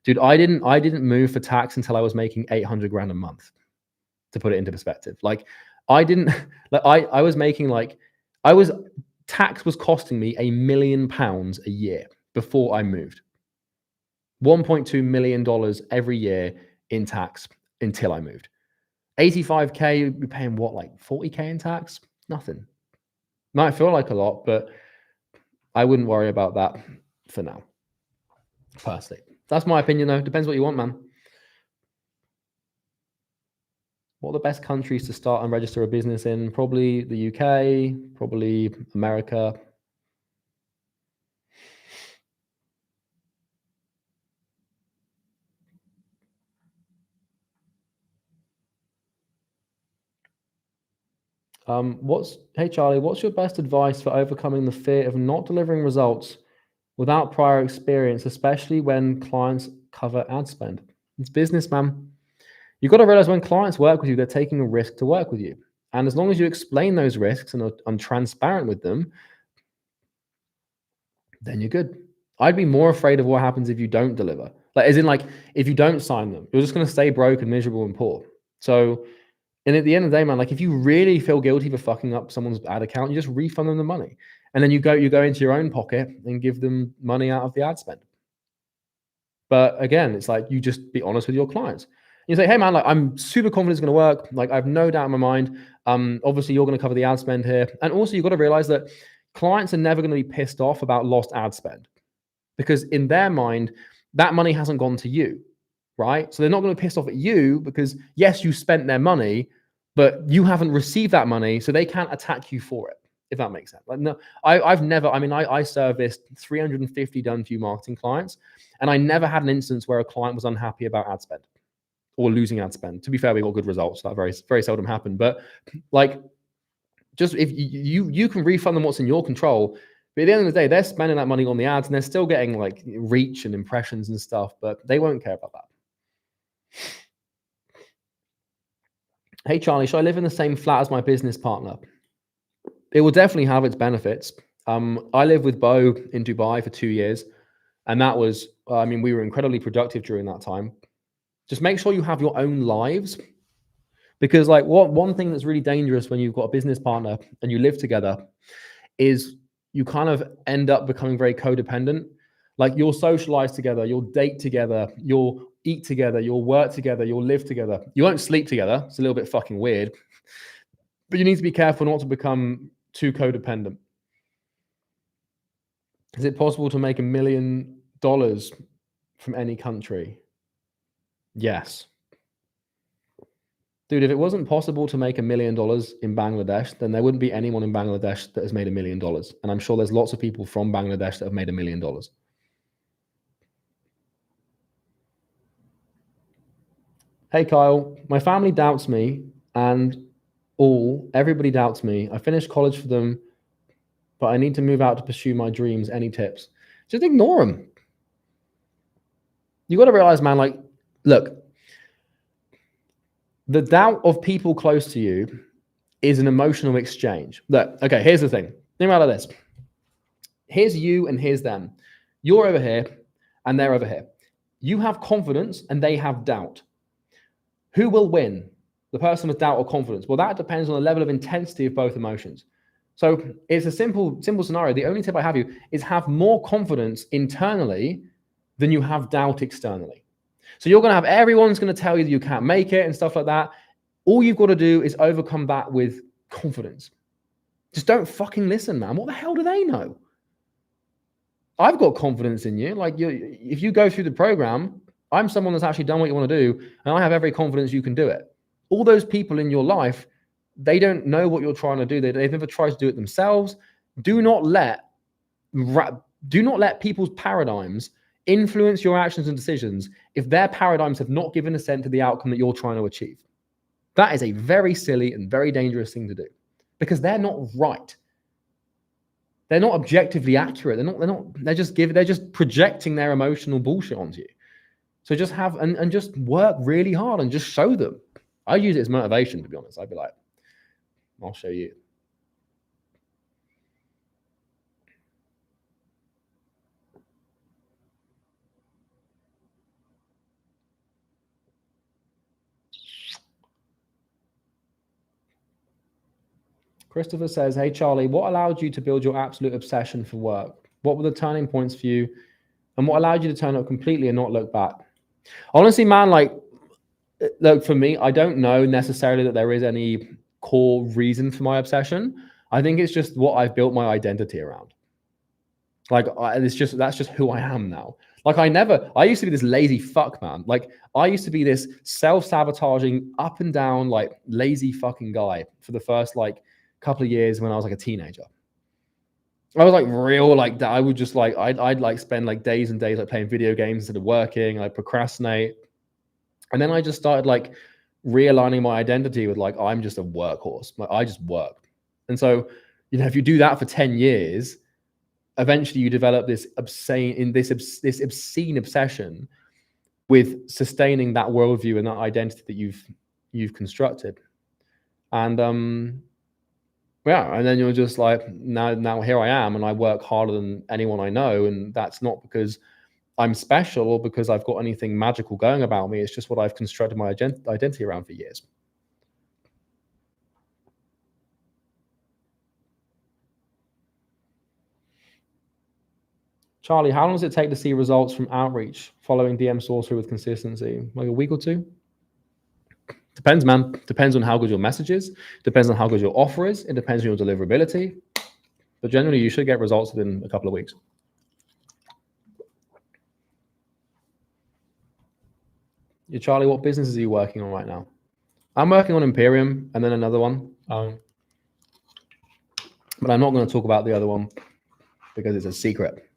Dude, I didn't move for tax until I was making 800 grand a month, to put it into perspective. Like I didn't, like I was making like, tax was costing me £1 million a year before I moved. $1.2 million every year in tax until I moved. 85K, you'd be paying what, like 40K in tax? Nothing. Might feel like a lot, but I wouldn't worry about that for now. Personally. That's my opinion though. Depends what you want, man. What are the best countries to start and register a business in? Probably the UK, probably America. Hey Charlie, what's your best advice for overcoming the fear of not delivering results without prior experience, especially when clients cover ad spend? It's business, man. You've got to realize when clients work with you, they're taking a risk to work with you. And as long as you explain those risks and are transparent with them, then you're good. I'd be more afraid of what happens if you don't deliver. Like, as in, like, if you don't sign them, you're just going to stay broke and miserable and poor. So, and at the end of the day, man, like if you really feel guilty for fucking up someone's ad account, you just refund them the money. And then you go into your own pocket and give them money out of the ad spend. But again, it's like you just be honest with your clients. You say, hey man, like I'm super confident it's going to work. Like I have no doubt in my mind. Obviously you're going to cover the ad spend here. And also you've got to realize that clients are never going to be pissed off about lost ad spend, because in their mind, that money hasn't gone to you, right? So they're not going to be pissed off at you because yes, you spent their money, but you haven't received that money, so they can't attack you for it, if that makes sense. Like, no, I've never, I mean, I serviced 350 done for you marketing clients, and I never had an instance where a client was unhappy about ad spend or losing ad spend. To be fair, we got good results. That very seldom happened. But like, just if you can refund them what's in your control, but at the end of the day, they're spending that money on the ads and they're still getting like reach and impressions and stuff, but they won't care about that. Hey, Charlie, should I live in the same flat as my business partner? It will definitely have its benefits. I lived with Bo in Dubai for 2 years, and that was, I mean, we were incredibly productive during that time. Just make sure you have your own lives, because like one thing that's really dangerous when you've got a business partner and you live together is you kind of end up becoming very codependent. Like you'll socialize together, you'll date together, you'll eat together, you'll work together, you'll live together. You won't sleep together. It's a little bit fucking weird, but you need to be careful not to become too codependent. Is it possible to make $1 million from any country? Yes. Dude, if it wasn't possible to make $1 million in Bangladesh, then there wouldn't be anyone in Bangladesh that has made $1 million. And I'm sure there's lots of people from Bangladesh that have made $1 million. Hey, Kyle, my family doubts me and everybody doubts me. I finished college for them, but I need to move out to pursue my dreams. Any tips? Just ignore them. You got to realize, man, like, look, the doubt of people close to you is an emotional exchange. Look, okay, here's the thing. Think about this. Here's you and here's them. You're over here and they're over here. You have confidence and they have doubt. Who will win? The person with doubt or confidence? Well, that depends on the level of intensity of both emotions. So it's a simple scenario. The only tip I have you is have more confidence internally than you have doubt externally. So you're going to have, everyone's going to tell you that you can't make it and stuff like that. All you've got to do is overcome that with confidence. Just don't fucking listen, man. What the hell do they know? I've got confidence in you. Like, if you go through the program, I'm someone that's actually done what you want to do, and I have every confidence you can do it. All those people in your life, they don't know what you're trying to do. They've never tried to do it themselves. Do not let people's paradigms influence your actions and decisions if their paradigms have not given assent to the outcome that you're trying to achieve. That is a very silly and very dangerous thing to do, because they're not right. They're not objectively accurate. They're just projecting their emotional bullshit onto you. So just have and just work really hard and just show them. I use it as motivation, to be honest. I'd be like, I'll show you. Christopher says, hey, Charlie, what allowed you to build your absolute obsession for work? What were the turning points for you? And what allowed you to turn up completely and not look back? Honestly, man, like, look, for me, I don't know necessarily that there is any core reason for my obsession. I think it's just what I've built my identity around. Like, that's just who I am now. Like, I used to be this lazy fuck, man. Like, I used to be this self-sabotaging, up and down, like, lazy fucking guy for the first, like, couple of years when I was like a teenager. I was like real like that. I would just like, I'd like spend like days and days like playing video games instead of working. I'd procrastinate. And then I just started like realigning my identity with like, I'm just a workhorse. Like, I just work. And so, you know, if you do that for 10 years, eventually you develop this obscene obsession with sustaining that worldview and that identity that you've constructed. And yeah, and then you're just like, now here I am, and I work harder than anyone I know, and that's not because I'm special or because I've got anything magical going about me. It's just what I've constructed my identity around for years. Charlie, how long does it take to see results from outreach following DM sorcery with consistency? Like a week or two? Depends, man. Depends on how good your message is. Depends on how good your offer is. It depends on your deliverability. But generally, you should get results within a couple of weeks. Yeah, Charlie, what businesses are you working on right now? I'm working on Imperium and then another one. But I'm not going to talk about the other one because it's a secret.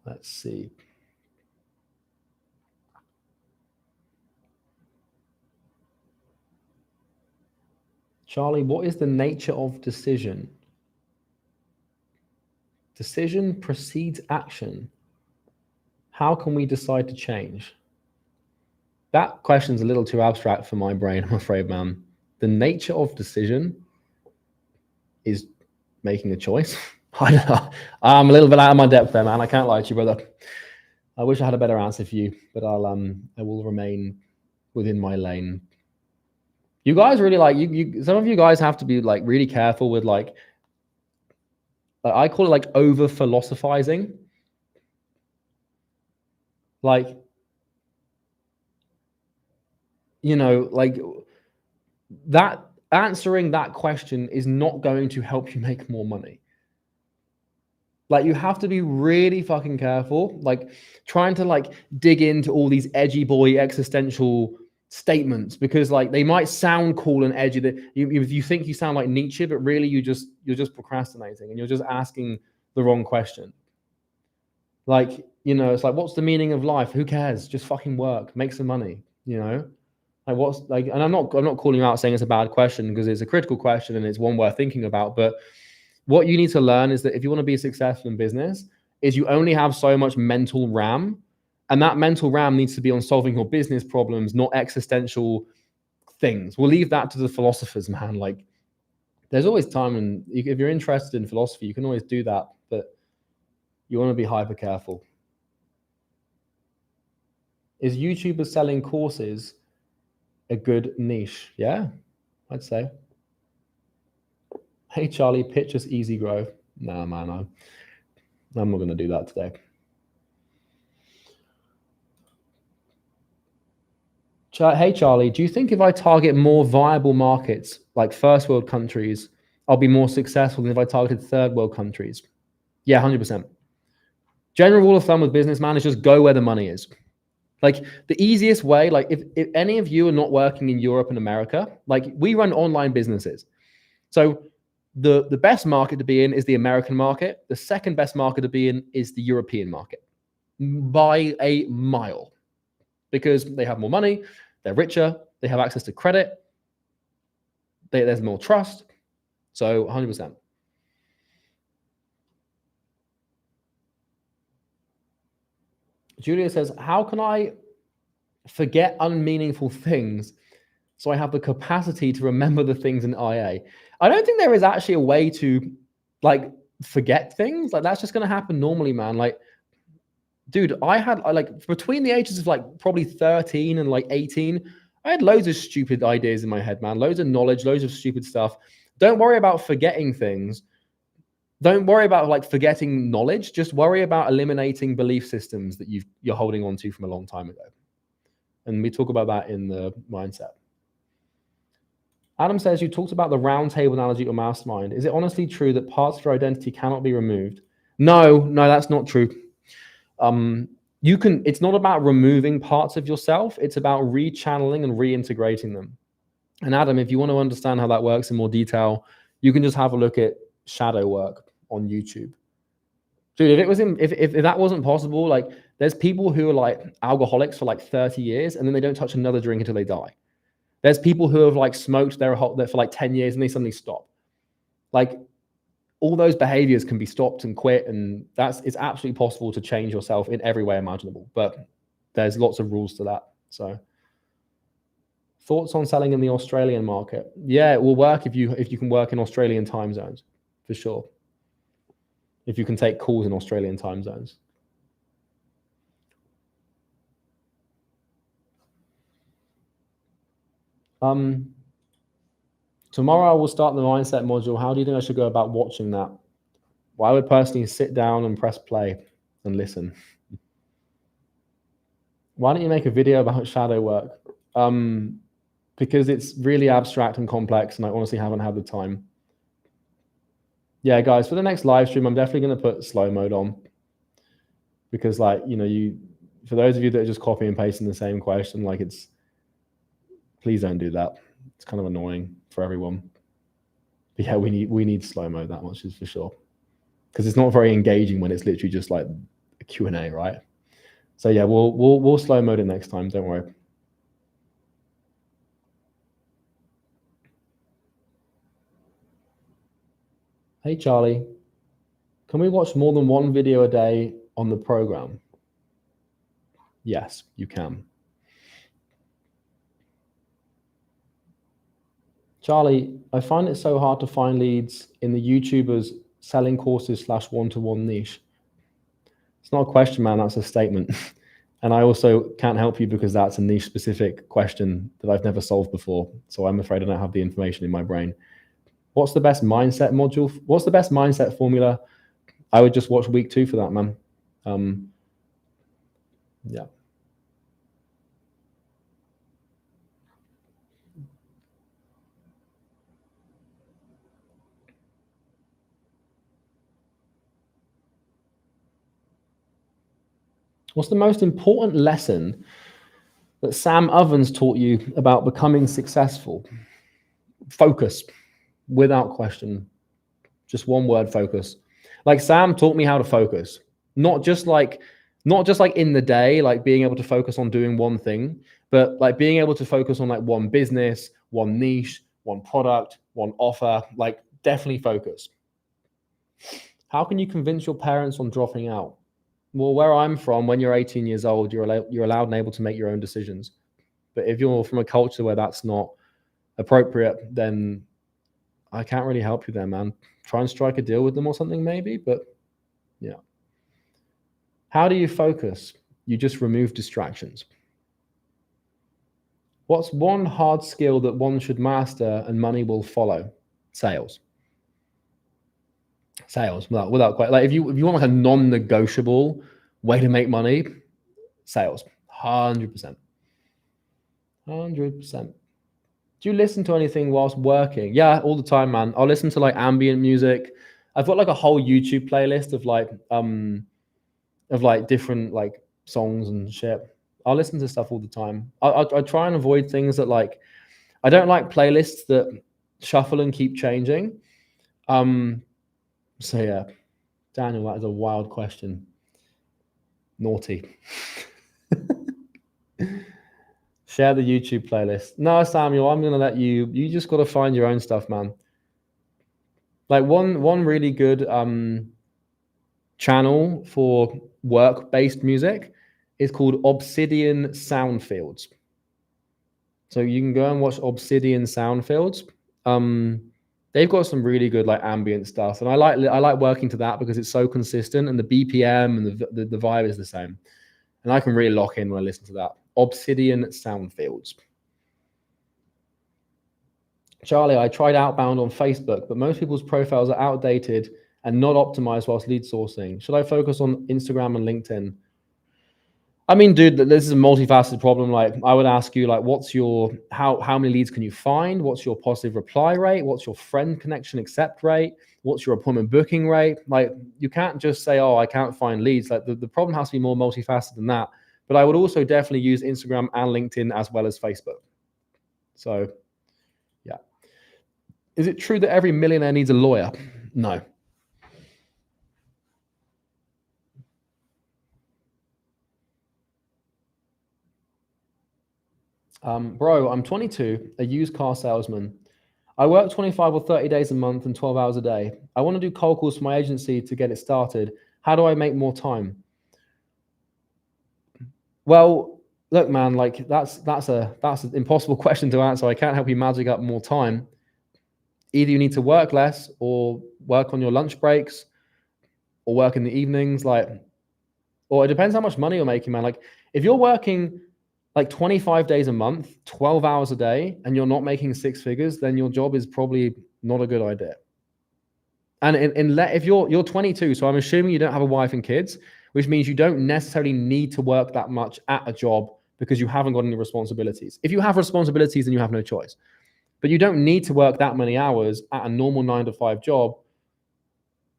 Let's see. Charlie, what is the nature of decision? Decision precedes action. How can we decide to change? That question's a little too abstract for my brain, I'm afraid, man. The nature of decision is making a choice. I don't know. I'm a little bit out of my depth there, man. I can't lie to you, brother. I wish I had a better answer for you, but I will remain within my lane. You guys really like some of you guys have to be like really careful with like I call it like over philosophizing. Like, you know, like that answering that question is not going to help you make more money. Like, you have to be really fucking careful, like trying to like dig into all these edgy boy existential statements, because like they might sound cool and edgy, that you think you sound like Nietzsche, but really you're just procrastinating and you're just asking the wrong question. Like, you know, it's like, what's the meaning of life? Who cares? Just fucking work, make some money, you know? Like, what's like, and I'm not calling you out saying it's a bad question, because it's a critical question and it's one worth thinking about. But what you need to learn is that if you want to be successful in business, is you only have so much mental RAM, and that mental RAM needs to be on solving your business problems, not existential things. We'll leave that to the philosophers, man. Like, there's always time, and if you're interested in philosophy, you can always do that, but you want to be hyper careful. Is YouTubers selling courses a good niche? Yeah, I'd say. Hey, Charlie, pitch us easy growth. Nah, man, I'm not going to do that today. Hey, Charlie, do you think if I target more viable markets, like first world countries, I'll be more successful than if I targeted third world countries? Yeah, 100%. General rule of thumb with business, man, is just go where the money is. Like, the easiest way, like if any of you are not working in Europe and America, like, we run online businesses. So the best market to be in is the American market. The second best market to be in is the European market by a mile, because they have more money, they're richer, they have access to credit, there's more trust. So 100%. Julia says, how can I forget unmeaningful things so I have the capacity to remember the things in IA? I don't think there is actually a way to like forget things. Like, that's just going to happen normally, man. Like, dude, I had like between the ages of like probably 13 and like 18, I had loads of stupid ideas in my head, man. Loads of knowledge, loads of stupid stuff. Don't worry about forgetting things. Don't worry about like forgetting knowledge. Just worry about eliminating belief systems that you're holding on to from a long time ago. And we talk about that in the mindset. Adam says, you talked about the round table analogy or mastermind. Is it honestly true that parts of your identity cannot be removed? No, that's not true. It's not about removing parts of yourself. It's about rechanneling and reintegrating them. And Adam, if you want to understand how that works in more detail, you can just have a look at shadow work on YouTube. Dude, if that wasn't possible, like, there's people who are like alcoholics for like 30 years and then they don't touch another drink until they die. There's people who have like smoked for like 10 years and they suddenly stop. Like, all those behaviors can be stopped and quit, and it's absolutely possible to change yourself in every way imaginable, but there's lots of rules to that. So, thoughts on selling in the Australian market? Yeah, it will work if you can work in Australian time zones, for sure. If you can take calls in Australian time zones. Tomorrow I will start the mindset module. How do you think I should go about watching that? Well, I would personally sit down and press play and listen. Why don't you make a video about shadow work? Because it's really abstract and complex, and I honestly haven't had the time. Yeah, guys, for the next live stream, I'm definitely going to put slow mode on, because, like, you know, for those of you that are just copy and pasting the same question, like, please don't do that. It's kind of annoying for everyone. But yeah, we need slow mode, that much is for sure, because it's not very engaging when it's literally just like a Q&A, right? So yeah, we'll slow mode it next time. Don't worry. Hey, Charlie, can we watch more than one video a day on the program? Yes, you can. Charlie, I find it so hard to find leads in the YouTubers selling courses / one-to-one niche. It's not a question, man. That's a statement. And I also can't help you because that's a niche specific question that I've never solved before. So I'm afraid I don't have the information in my brain. What's the best mindset module? What's the best mindset formula? I would just watch week 2 for that, man. Yeah. What's the most important lesson that Sam Ovens taught you about becoming successful? Focus, without question. Just one word, focus. Like Sam taught me how to focus, not just like in the day, like being able to focus on doing one thing, but like being able to focus on like one business, one niche, one product, one offer, like definitely focus. How can you convince your parents on dropping out? Well, where I'm from, when you're 18 years old, you're allowed and able to make your own decisions. But if you're from a culture where that's not appropriate, then I can't really help you there, man. Try and strike a deal with them or something maybe, but yeah. How do you focus? You just remove distractions. What's one hard skill that one should master and money will follow? Sales. Sales, without quite, like if you want like a non-negotiable way to make money, sales, 100%. 100%. Do you listen to anything whilst working? Yeah, all the time, man. I'll listen to like ambient music. I've got like a whole YouTube playlist of like different like songs and shit. I'll listen to stuff all the time. I try and avoid things that like, I don't like playlists that shuffle and keep changing. So yeah, Daniel, that is a wild question. Naughty. Share the YouTube playlist. No, Samuel, I'm going to let you just got to find your own stuff, man. Like one really good channel for work-based music is called Obsidian Soundfields. So you can go and watch Obsidian Soundfields. They've got some really good like ambient stuff, and I like working to that because it's so consistent, and the BPM and the vibe is the same, and I can really lock in when I listen to that. Obsidian Soundfields. Charlie, I tried outbound on Facebook, but most people's profiles are outdated and not optimized whilst lead sourcing. Should I focus on Instagram and LinkedIn? I mean, dude, this is a multifaceted problem. Like, I would ask you, like, what's your, how many leads can you find? What's your positive reply rate? What's your friend connection accept rate? What's your appointment booking rate? Like, you can't just say, oh, I can't find leads. Like, the problem has to be more multifaceted than that. But I would also definitely use Instagram and LinkedIn as well as Facebook. So, yeah. Is it true that every millionaire needs a lawyer? No. Bro, I'm 22, a used car salesman. I work 25 or 30 days a month and 12 hours a day. I want to do cold calls for my agency to get it started. How do I make more time? Well, look, man, like that's an impossible question to answer. I can't help you magic up more time. Either you need to work less or work on your lunch breaks or work in the evenings, like, or it depends how much money you're making, man. Like if you're working like 25 days a month, 12 hours a day, and you're not making six figures, then your job is probably not a good idea. And if you're 22, so I'm assuming you don't have a wife and kids, which means you don't necessarily need to work that much at a job because you haven't got any responsibilities. If you have responsibilities, then you have no choice. But you don't need to work that many hours at a normal 9-to-5 job.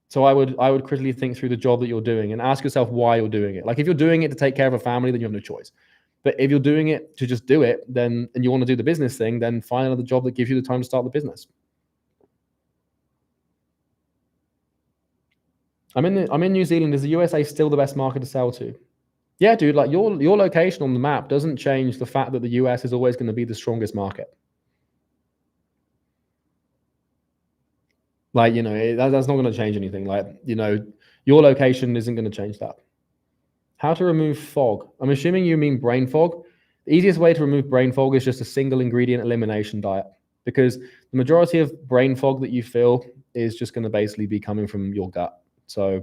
So I would critically think through the job that you're doing and ask yourself why you're doing it. Like if you're doing it to take care of a family, then you have no choice. But if you're doing it to just do it, then and you want to do the business thing, then find another job that gives you the time to start the business. I'm in New Zealand. Is the USA still the best market to sell to? Yeah, dude. Like your location on the map doesn't change the fact that the US is always going to be the strongest market. Like, you know, that's not going to change anything. Like, you know, your location isn't going to change that. How to remove fog? I'm assuming you mean brain fog. The easiest way to remove brain fog is just a single ingredient elimination diet, because the majority of brain fog that you feel is just going to basically be coming from your gut. So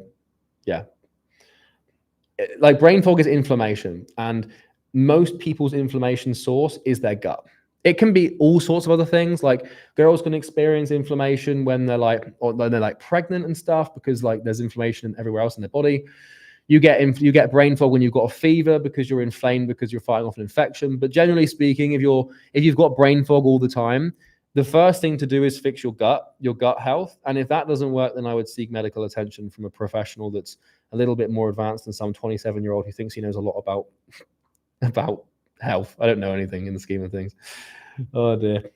yeah, like brain fog is inflammation, and most people's inflammation source is their gut. It can be all sorts of other things. Like girls can experience inflammation when they're like pregnant and stuff, because like there's inflammation everywhere else in their body. You get brain fog when you've got a fever because you're inflamed because you're fighting off an infection. But generally speaking, if you've got brain fog all the time, The first thing to do is fix your gut health. And if that doesn't work, then I would seek medical attention from a professional that's a little bit more advanced than some 27-year-old who thinks he knows a lot about health. I don't know anything in the scheme of things. Oh dear.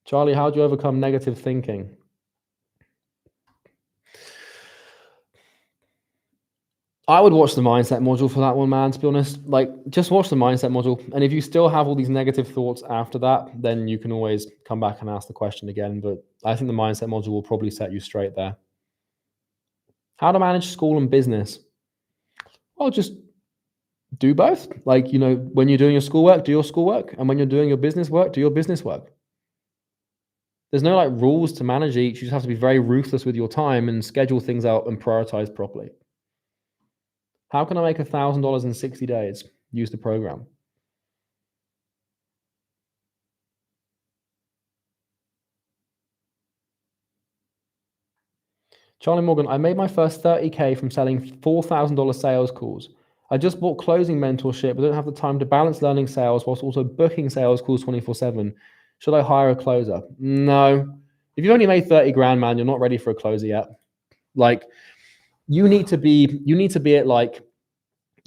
Charlie, how do you overcome negative thinking? I would watch the mindset module for that one, man, to be honest. Like, just watch the mindset module. And if you still have all these negative thoughts after that, then you can always come back and ask the question again. But I think the mindset module will probably set you straight there. How to manage school and business? Well, just do both. Like, you know, when you're doing your schoolwork, do your schoolwork. And when you're doing your business work, do your business work. There's no like rules to manage each. You just have to be very ruthless with your time and schedule things out and prioritize properly. How can I make $1,000 in 60 days? Use the program. Charlie Morgan, I made my first 30K from selling $4,000 sales calls. I just bought closing mentorship, but don't have the time to balance learning sales whilst also booking sales calls 24/7. Should I hire a closer? No. If you've only made 30 grand, man, you're not ready for a closer yet. Like, you need to be at like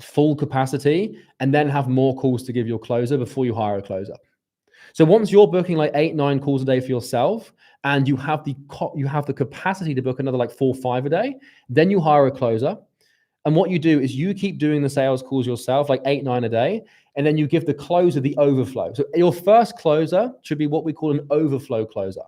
full capacity and then have more calls to give your closer before you hire a closer. So once you're booking like 8-9 calls a day for yourself and you have the capacity to book another like 4-5 a day, then you hire a closer. And what you do is you keep doing the sales calls yourself, like 8-9 a day, and then you give the closer the overflow. So your first closer should be what we call an overflow closer.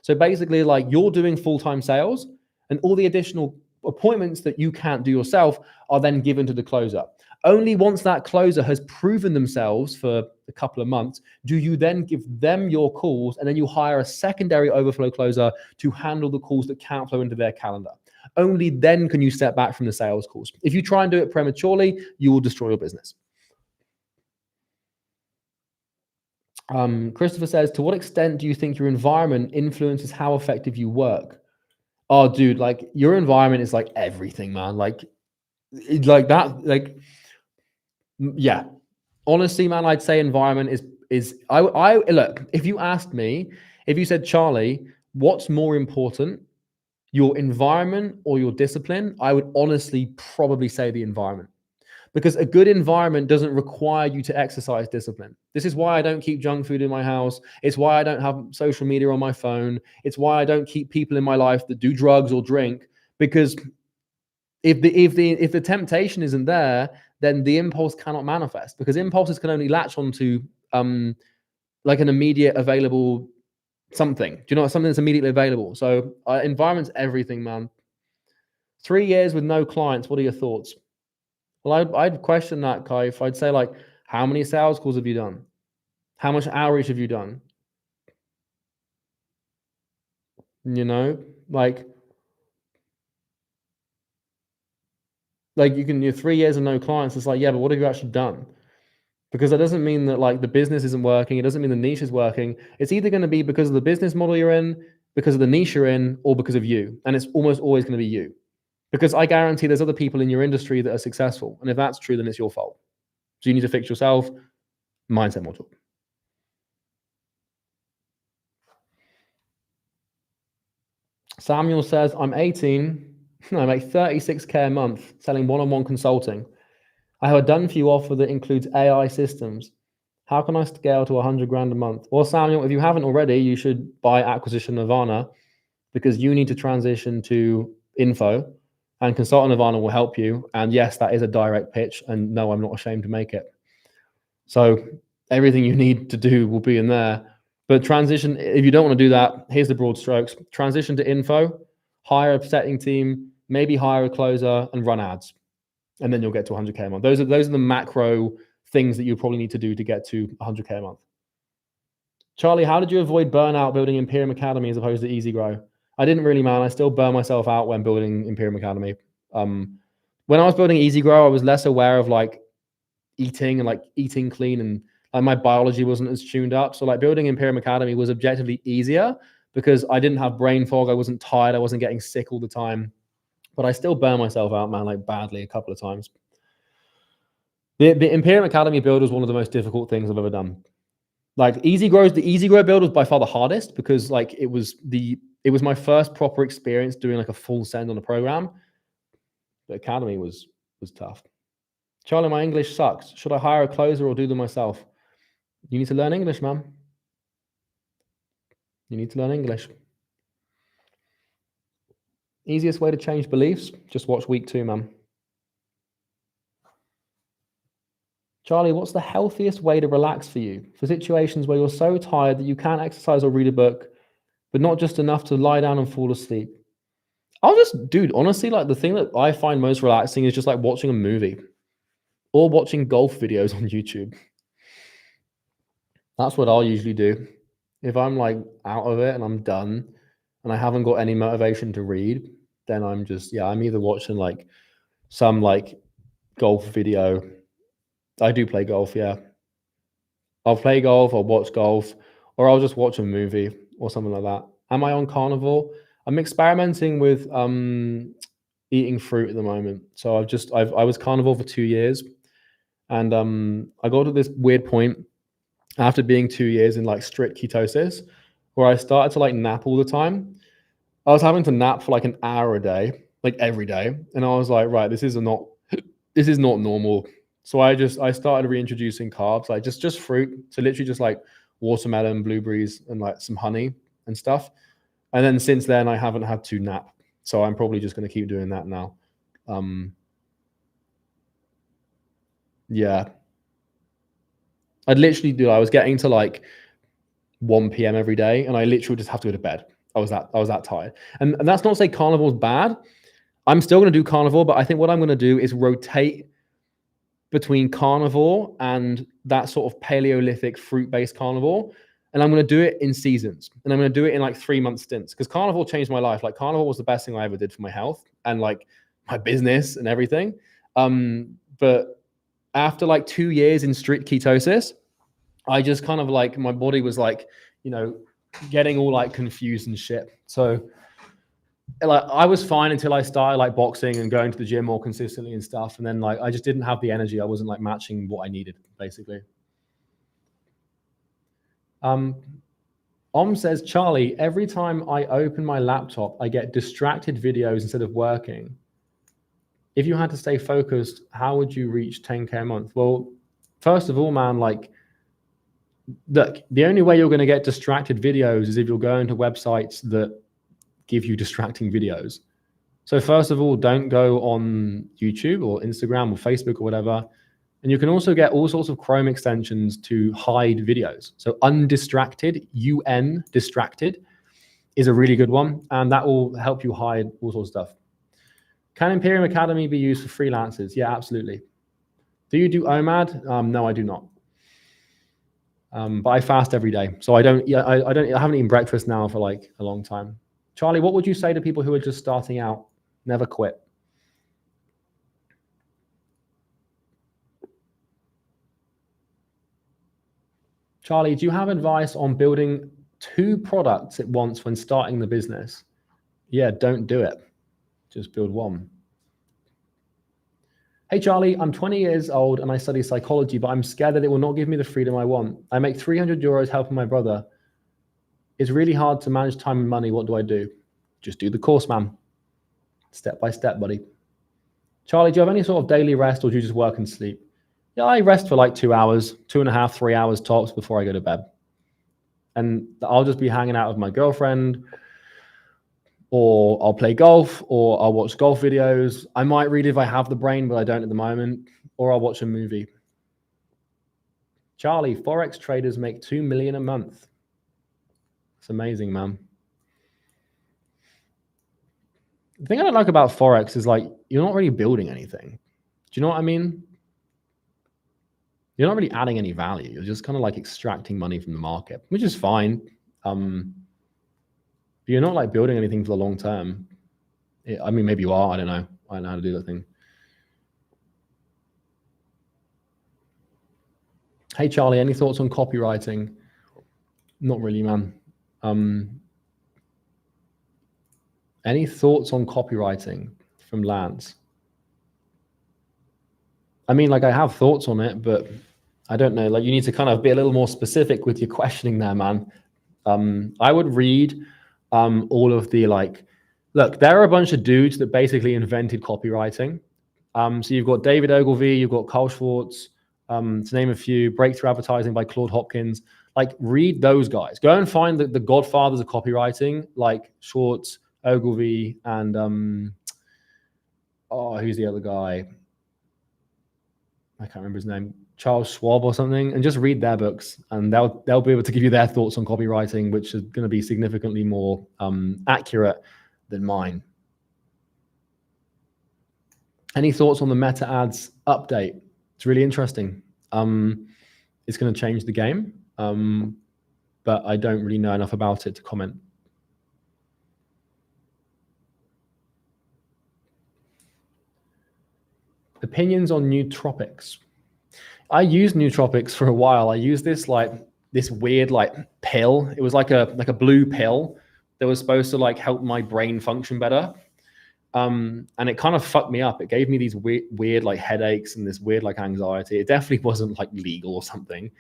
So basically, like, you're doing full-time sales and all the additional appointments that you can't do yourself are then given to the closer. Only once that closer has proven themselves for a couple of months do you then give them your calls, and then you hire a secondary overflow closer to handle the calls that can't flow into their calendar. Only then can you step back from the sales calls. If you try and do it prematurely, you will destroy your business. Christopher says, to what extent do you think your environment influences how effective you work? Oh, dude, like, your environment is like everything, man. Like that, like, yeah. Honestly, man, I'd say environment is I look, if you asked me, if you said, Charlie, what's more important, your environment or your discipline, I would honestly probably say the environment. Because a good environment doesn't require you to exercise discipline. This is why I don't keep junk food in my house. It's why I don't have social media on my phone. It's why I don't keep people in my life that do drugs or drink. Because if the temptation isn't there, then the impulse cannot manifest. Because impulses can only latch onto like an immediate available something. Do you know, something that's immediately available? So environment's everything, man. 3 years with no clients. What are your thoughts? Well, I'd question that, Kai. If I'd say, like, how many sales calls have you done? How much outreach have you done? You know, like you're 3 years and no clients. It's like, yeah, but what have you actually done? Because that doesn't mean that like the business isn't working. It doesn't mean the niche is working. It's either going to be because of the business model you're in, because of the niche you're in, or because of you. And it's almost always going to be you. Because I guarantee there's other people in your industry that are successful. And if that's true, then it's your fault. So you need to fix yourself. Mindset module. Samuel says, I'm 18. I make 36K a month selling one-on-one consulting. I have a done-for-you offer that includes AI systems. How can I scale to 100 grand a month? Well, Samuel, if you haven't already, you should buy Acquisition Nirvana, because you need to transition to info, and Consultant Nirvana will help you. And yes, that is a direct pitch. And no, I'm not ashamed to make it. So everything you need to do will be in there. But transition, if you don't want to do that, here's the broad strokes. Transition to info, hire a setting team, maybe hire a closer and run ads. And then you'll get to 100K a month. Those are the macro things that you probably need to do to get to 100K a month. Charlie, how did you avoid burnout building Imperium Academy as opposed to Easy Grow? I didn't really, man. I still burn myself out when building Imperium Academy. When I was building Easy Grow, I was less aware of like eating and like eating clean, and like my biology wasn't as tuned up. So like building Imperium Academy was objectively easier because I didn't have brain fog. I wasn't tired. I wasn't getting sick all the time. But I still burn myself out, man, like badly a couple of times. The Imperium Academy build was one of the most difficult things I've ever done. Like the easy grow build was by far the hardest because like it was my first proper experience doing like a full send on a program. The academy was tough. Charlie, my English sucks. Should I hire a closer or do them myself? You need to learn English, man. You need to learn English. Easiest way to change beliefs, just watch week 2, man. Charlie, what's the healthiest way to relax for you? For situations where you're so tired that you can't exercise or read a book, but not just enough to lie down and fall asleep. Dude, honestly, like the thing that I find most relaxing is just like watching a movie or watching golf videos on YouTube. That's what I'll usually do. If I'm like out of it and I'm done and I haven't got any motivation to read, then I'm either watching like some like golf video. I do play golf, yeah. I'll play golf, I'll watch golf, or I'll just watch a movie or something like that. Am I on carnivore? I'm experimenting with eating fruit at the moment. So I was carnivore for 2 years, and I got to this weird point after being 2 years in like strict ketosis where I started to like nap all the time. I was having to nap for like an hour a day, like every day, and I was like, right, this is not normal. So I started reintroducing carbs, like just fruit. So literally just like watermelon, blueberries, and like some honey and stuff. And then since then, I haven't had to nap. So I'm probably just going to keep doing that now. Yeah. I was getting to like 1 p.m. every day, and I literally just have to go to bed. I was that tired. And that's not to say carnivore's bad. I'm still going to do carnivore, but I think what I'm going to do is rotate between carnivore and that sort of Paleolithic fruit-based carnivore. And I'm going to do it in seasons. And I'm going to do it in like 3-month stints because carnivore changed my life. Like carnivore was the best thing I ever did for my health and like my business and everything. But after like 2 years in strict ketosis, I just kind of like, my body was like, getting all like confused and shit. So like I was fine until I started like boxing and going to the gym more consistently and stuff. And then like I just didn't have the energy. I wasn't like matching what I needed, basically. Says, Charlie, every time I open my laptop, I get distracted videos instead of working. If you had to stay focused, how would you reach 10K a month? Well, first of all, man, like, look, the only way you're going to get distracted videos is if you're going to websites that give you distracting videos. So first of all, don't go on YouTube or Instagram or Facebook or whatever. And you can also get all sorts of Chrome extensions to hide videos. So undistracted, distracted, is a really good one. And that will help you hide all sorts of stuff. Can Imperium Academy be used for freelancers? Yeah, absolutely. Do you do OMAD? No, I do not. But I fast every day. So I haven't eaten breakfast now for like a long time. Charlie, what would you say to people who are just starting out? Never quit. Charlie, do you have advice on building 2 products at once when starting the business? Yeah, don't do it. Just build one. Hey, Charlie, I'm 20 years old and I study psychology, but I'm scared that it will not give me the freedom I want. I make 300 euros helping my brother. It's really hard to manage time and money. What do I do? Just do the course, man. Step by step, buddy. Charlie, do you have any sort of daily rest or do you just work and sleep? Yeah, I rest for like 2 hours, 2.5, 3 hours tops before I go to bed. And I'll just be hanging out with my girlfriend, or I'll play golf, or I'll watch golf videos. I might read if I have the brain, but I don't at the moment, or I'll watch a movie. Charlie, Forex traders make 2 million a month. It's amazing, man. The thing I don't like about Forex is like, you're not really building anything. Do you know what I mean? You're not really adding any value. You're just kind of like extracting money from the market, which is fine. But you're not like building anything for the long term. I mean, maybe you are. I don't know. I don't know how to do that thing. Hey, Charlie, any thoughts on copywriting? Not really, man. Any thoughts on copywriting from Lance? I mean, like I have thoughts on it, but I don't know, like you need to kind of be a little more specific with your questioning there, man. I would read all of the look, there are a bunch of dudes that basically invented copywriting. So you've got David Ogilvy, you've got Carl Schwartz, to name a few, Breakthrough Advertising by Claude Hopkins. Like read those guys. Go and find the godfathers of copywriting, like Schwartz, Ogilvy, and who's the other guy? I can't remember his name. Charles Schwab or something, and just read their books, and they'll be able to give you their thoughts on copywriting, which is going to be significantly more accurate than mine. Any thoughts on the meta ads update? It's really interesting. It's going to change the game, but I don't really know enough about it to comment. Opinions on nootropics. I used nootropics for a while. I used this weird pill. It was like a blue pill that was supposed to help my brain function better. And it kind of fucked me up. It gave me these weird headaches and this weird anxiety. It definitely wasn't legal or something.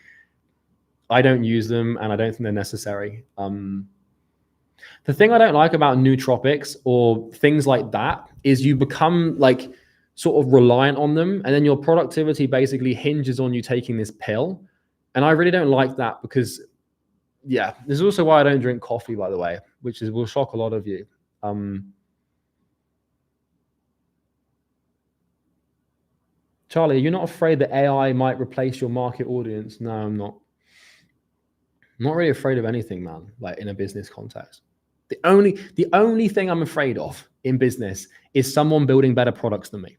I don't use them, and I don't think they're necessary. The thing I don't like about nootropics or things like that is you become sort of reliant on them, and then your productivity basically hinges on you taking this pill. And I really don't like that because, yeah, this is also why I don't drink coffee, by the way, which will shock a lot of you. Charlie, you're not afraid that AI might replace your market audience? No, I'm not. I'm not really afraid of anything, man, in a business context. The only thing I'm afraid of in business is someone building better products than me.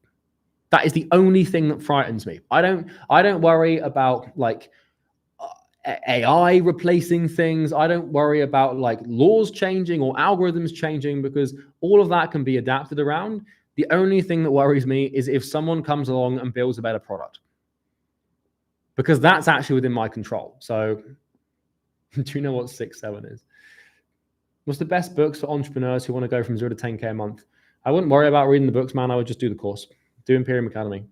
That is the only thing that frightens me. I don't worry about AI replacing things. I don't worry about laws changing or algorithms changing, because all of that can be adapted around. The only thing that worries me is if someone comes along and builds a better product, because that's actually within my control. So do you know what 6-7 is? What's the best books for entrepreneurs who want to go from 0 to 10K a month? I wouldn't worry about reading the books, man. I would just do the course. Do Imperium Academy.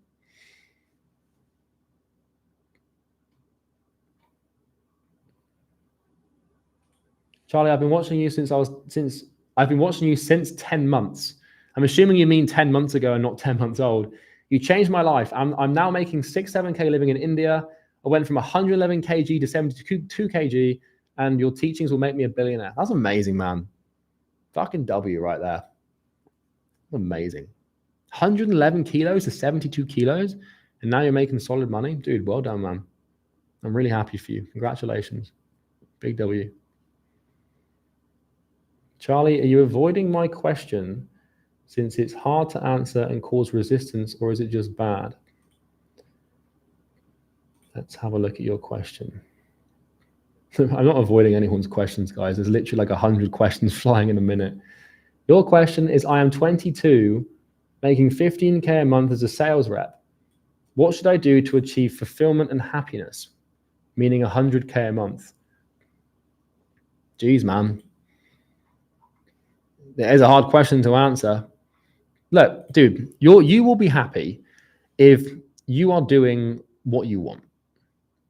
Charlie, I've been watching you since 10 months. I'm assuming you mean 10 months ago and not 10 months old. You changed my life. I'm now making 6-7K living in India. I went from 111 kg to 72 kg, and your teachings will make me a billionaire. That's amazing, man. Fucking W right there. Amazing. 111 kilos to 72 kilos, and now you're making solid money. Dude, well done, man. I'm really happy for you. Congratulations. Big W. Charlie, are you avoiding my question since it's hard to answer and cause resistance, or is it just bad? Let's have a look at your question. I'm not avoiding anyone's questions, guys. There's literally 100 questions flying in a minute. Your question is, I am 22, making 15K a month as a sales rep. What should I do to achieve fulfillment and happiness? Meaning 100K a month. Geez, man. It is a hard question to answer. Look, dude, you will be happy if you are doing what you want.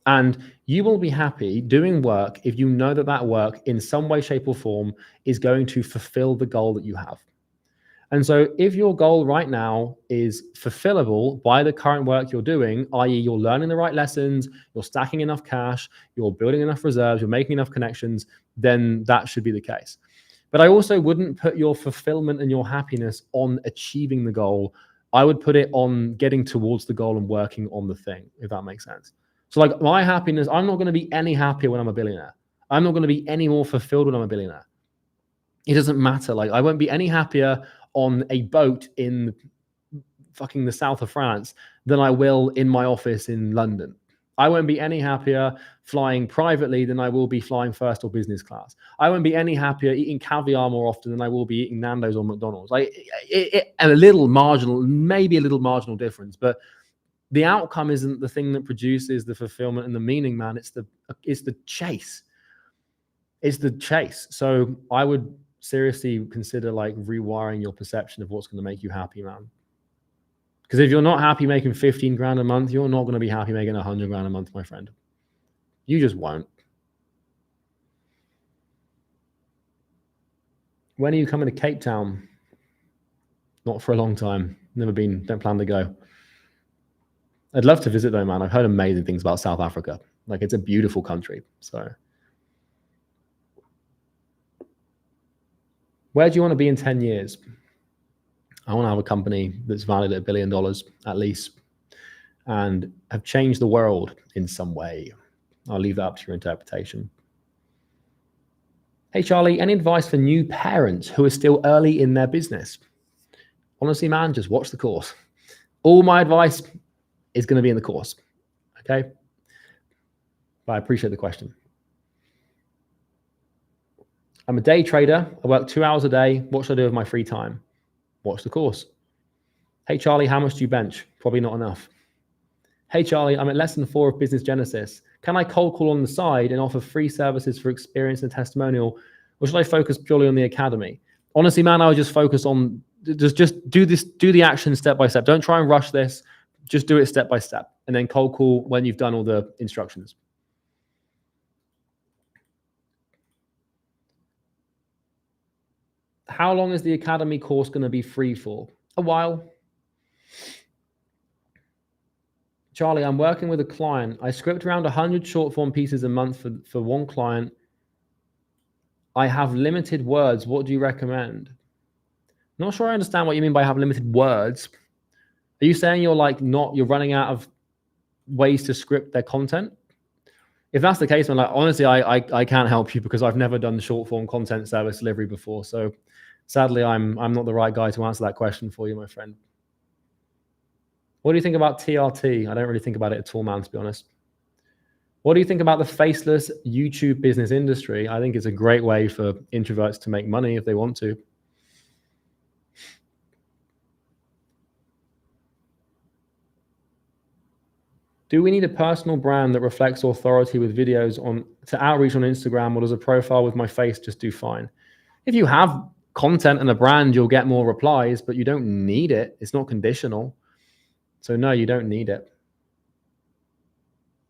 And you will be happy doing work if you know that that work in some way, shape, or form is going to fulfill the goal that you have. And so if your goal right now is fulfillable by the current work you're doing, i.e. you're learning the right lessons, you're stacking enough cash, you're building enough reserves, you're making enough connections, then that should be the case. But I also wouldn't put your fulfillment and your happiness on achieving the goal. I would put it on getting towards the goal and working on the thing, if that makes sense. So my happiness, I'm not going to be any happier when I'm a billionaire. I'm not going to be any more fulfilled when I'm a billionaire. It doesn't matter. I won't be any happier on a boat in fucking the south of France than I will in my office in London. I won't be any happier flying privately than I will be flying first or business class. I won't be any happier eating caviar more often than I will be eating Nando's or McDonald's. And maybe a little marginal difference, but the outcome isn't the thing that produces the fulfillment and the meaning, man. It's the chase. It's the chase. So I would seriously consider rewiring your perception of what's going to make you happy, man. Because if you're not happy making 15 grand a month, you're not going to be happy making 100 grand a month, my friend. You just won't. When are you coming to Cape Town? Not for a long time. Never been, don't plan to go. I'd love to visit though, man. I've heard amazing things about South Africa. Like, it's a beautiful country. So where do you want to be in 10 years? I want to have a company that's valued at $1 billion at least and have changed the world in some way. I'll leave that up to your interpretation. Hey, Charlie, any advice for new parents who are still early in their business? Honestly, man, just watch the course. All my advice is going to be in the course. Okay? But I appreciate the question. I'm a day trader. I work 2 hours a day. What should I do with my free time? Watch the course. Hey, Charlie, how much do you bench? Probably not enough. Hey, Charlie, I'm at lesson 4 of Business Genesis. Can I cold call on the side and offer free services for experience and testimonial? Or should I focus purely on the academy? Honestly, man, I would just focus on, just do this, do the action step by step. Don't try and rush this. Just do it step by step. And then cold call when you've done all the instructions. How long is the academy course going to be free for? A while. Charlie, I'm working with a client. I script around 100 short form pieces a month for one client. I have limited words. What do you recommend? Not sure I understand what you mean by have limited words. Are you saying you're like you're running out of ways to script their content? If that's the case, man, like honestly, I can't help you because I've never done short form content service delivery before. So sadly, I'm not the right guy to answer that question for you, my friend. What do you think about TRT? I don't really think about it at all, man, to be honest. What do you think about the faceless YouTube business industry? I think it's a great way for introverts to make money if they want to. Do we need a personal brand that reflects authority with videos to outreach on Instagram, or does a profile with my face just do fine? If you have content and a brand, you'll get more replies, but you don't need it. It's not conditional. So no, you don't need it.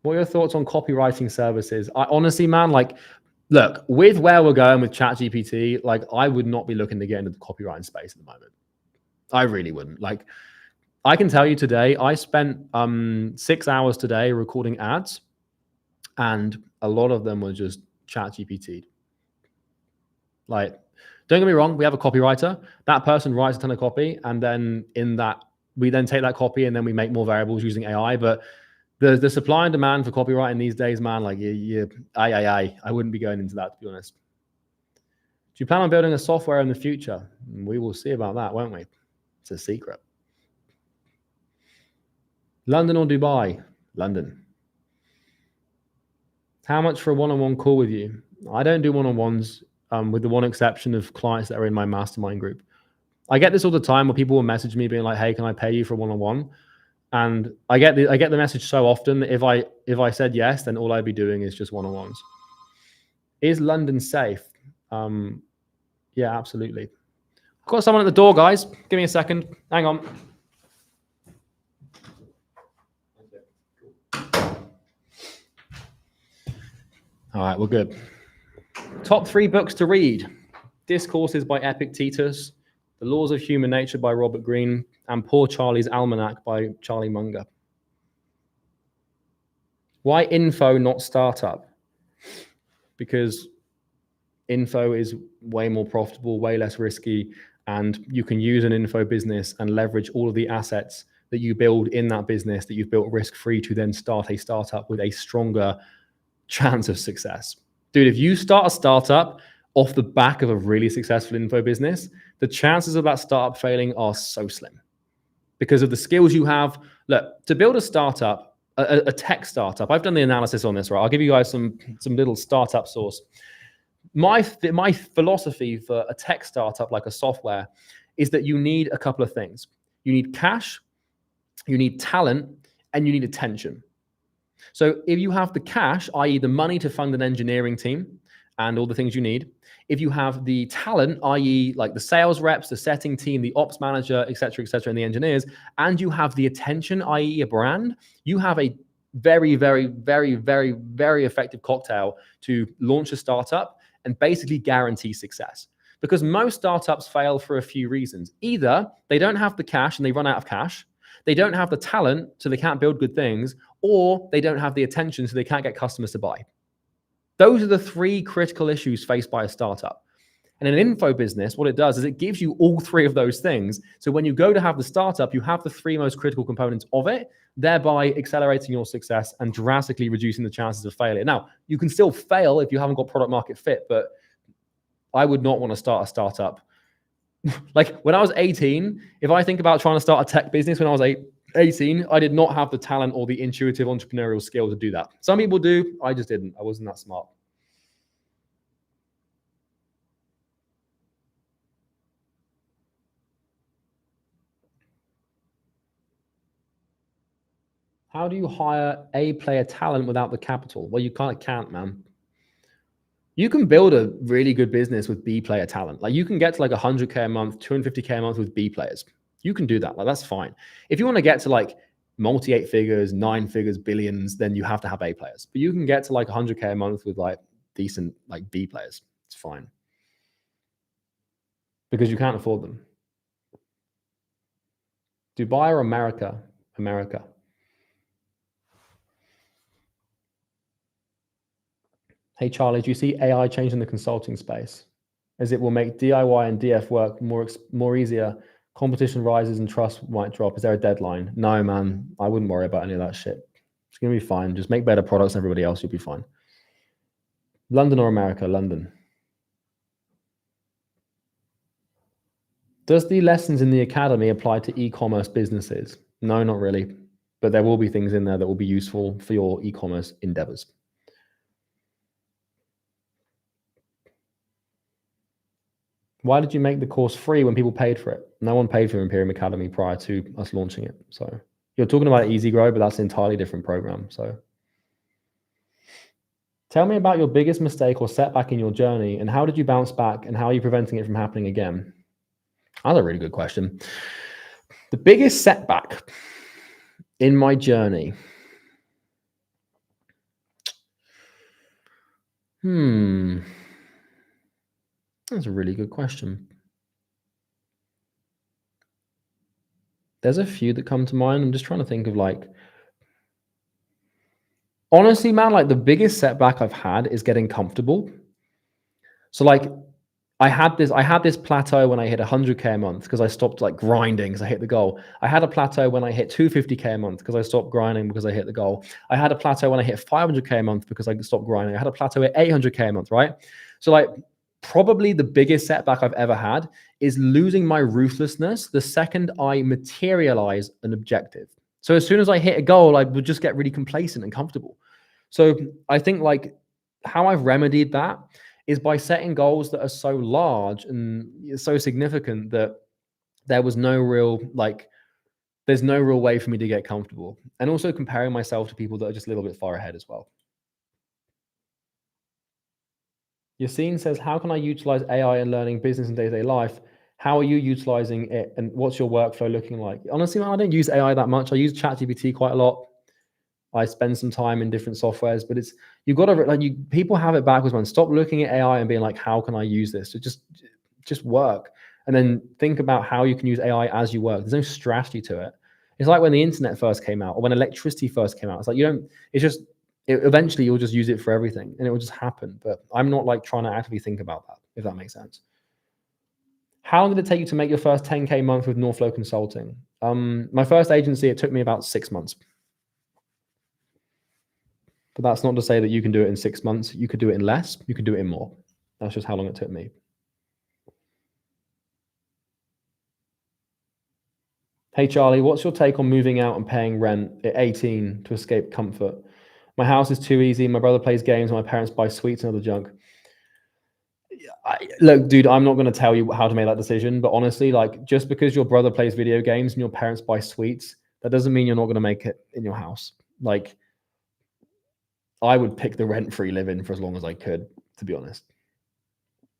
What are your thoughts on copywriting services? I honestly, man, like, look, with where we're going with ChatGPT, like, I would not be looking to get into the copywriting space at the moment. I really wouldn't. Like, I can tell you today, I spent 6 hours today recording ads, and a lot of them were just ChatGPT. Like, don't get me wrong, we have a copywriter. That person writes a ton of copy, and then we then take that copy and then we make more variables using AI. But the supply and demand for copywriting these days, man, like I wouldn't be going into that, to be honest. Do you plan on building a software in the future? We will see about that, won't we? It's a secret. London or Dubai? London. How much for a one-on-one call with you? I don't do one-on-ones with the one exception of clients that are in my mastermind group. I get this all the time where people will message me being like, hey, can I pay you for a one-on-one? And I get the message so often that if I said yes, then all I'd be doing is just one-on-ones. Is London safe? Yeah, absolutely. I've got someone at the door, guys. Give me a second. Hang on. All right, we're good. Top 3 books to read. Discourses by Epictetus, The Laws of Human Nature by Robert Greene, and Poor Charlie's Almanac by Charlie Munger. Why info, not startup? Because info is way more profitable, way less risky, and you can use an info business and leverage all of the assets that you build in that business that you've built risk-free to then start a startup with a stronger chance of success. Dude, if you start a startup off the back of a really successful info business, the chances of that startup failing are so slim because of the skills you have. Look, to build a startup, a tech startup, I've done the analysis on this, right? I'll give you guys some little startup source. My philosophy for a tech startup like a software is that you need a couple of things. You need cash, you need talent, and you need attention. So if you have the cash, i.e. the money to fund an engineering team, and all the things you need, if you have the talent, i.e. like the sales reps, the setting team, the ops manager, et cetera, and the engineers, and you have the attention, i.e. a brand, you have a very, very, very, very, very effective cocktail to launch a startup and basically guarantee success. Because most startups fail for a few reasons. Either they don't have the cash and they run out of cash, they don't have the talent, so they can't build good things, or they don't have the attention, so they can't get customers to buy. Those are the three critical issues faced by a startup. And in an info business, what it does is it gives you all three of those things. So when you go to have the startup, you have the three most critical components of it, thereby accelerating your success and drastically reducing the chances of failure. Now, you can still fail if you haven't got product market fit, but I would not want to start a startup. Like when I was 18, if I think about trying to start a tech business when I was 18, I did not have the talent or the intuitive entrepreneurial skill to do that. Some people do, I just didn't. I wasn't that smart. How do you hire A-player talent without the capital? Well, you can't, man. You can build a really good business with B-player talent. Like you can get to like 100K a month, 250K a month with B players. You can do that. Like that's fine. If you want to get to like multi 8 figures, 9 figures, billions, then you have to have A players. But you can get to like 100K a month with like decent like B players. It's fine. Because you can't afford them. Dubai or America? America. Hey, Charlie, do you see AI changing the consulting space? As it will make DIY and DF work more easier. Competition rises and trust might drop. Is there a deadline? No, man. I wouldn't worry about any of that shit. It's going to be fine. Just make better products than everybody else. You'll be fine. London or America? London. Does the lessons in the academy apply to e-commerce businesses? No, not really. But there will be things in there that will be useful for your e-commerce endeavors. Why did you make the course free when people paid for it? No one paid for Imperium Academy prior to us launching it. So you're talking about Easy Grow, but that's an entirely different program. So tell me about your biggest mistake or setback in your journey and how did you bounce back and how are you preventing it from happening again? That's a really good question. The biggest setback in my journey. That's a really good question. There's a few that come to mind. I'm just trying to think of like, honestly, man, like the biggest setback I've had is getting comfortable. So like I had this plateau when I hit 100K a month because I stopped like grinding because I hit the goal. I had a plateau when I hit 250K a month because I stopped grinding because I hit the goal. I had a plateau when I hit 500K a month because I stopped grinding. I had a plateau at 800K a month, right? So like probably the biggest setback I've ever had is losing my ruthlessness the second I materialize an objective. So as soon as I hit a goal, I would just get really complacent and comfortable. So I think like how I've remedied that is by setting goals that are so large and so significant that there was no real, like, there's no real way for me to get comfortable. And also comparing myself to people that are just a little bit far ahead as well. Yassine says, how can I utilize AI in learning business and day-to-day life? How are you utilizing it? And what's your workflow looking like? Honestly, man, I don't use AI that much. I use ChatGPT quite a lot. I spend some time in different softwares, but it's, you've got to, like, people have it backwards, man. Stop looking at AI and being like, how can I use this? So just work. And then think about how you can use AI as you work. There's no strategy to it. It's like when the internet first came out or when electricity first came out. It's like, eventually you'll just use it for everything and it will just happen. But I'm not like trying to actively think about that, if that makes sense. How long did it take you to make your first 10K month with Northflow Consulting? My first agency, it took me about 6 months. But that's not to say that you can do it in 6 months. You could do it in less. You could do it in more. That's just how long it took me. Hey, Charlie, what's your take on moving out and paying rent at 18 to escape comfort? My house is too easy. My brother plays games and my parents buy sweets and other junk. Look, dude, I'm not going to tell you how to make that decision. But honestly, like, just because your brother plays video games and your parents buy sweets, that doesn't mean you're not going to make it in your house. Like, I would pick the rent-free living for as long as I could, to be honest.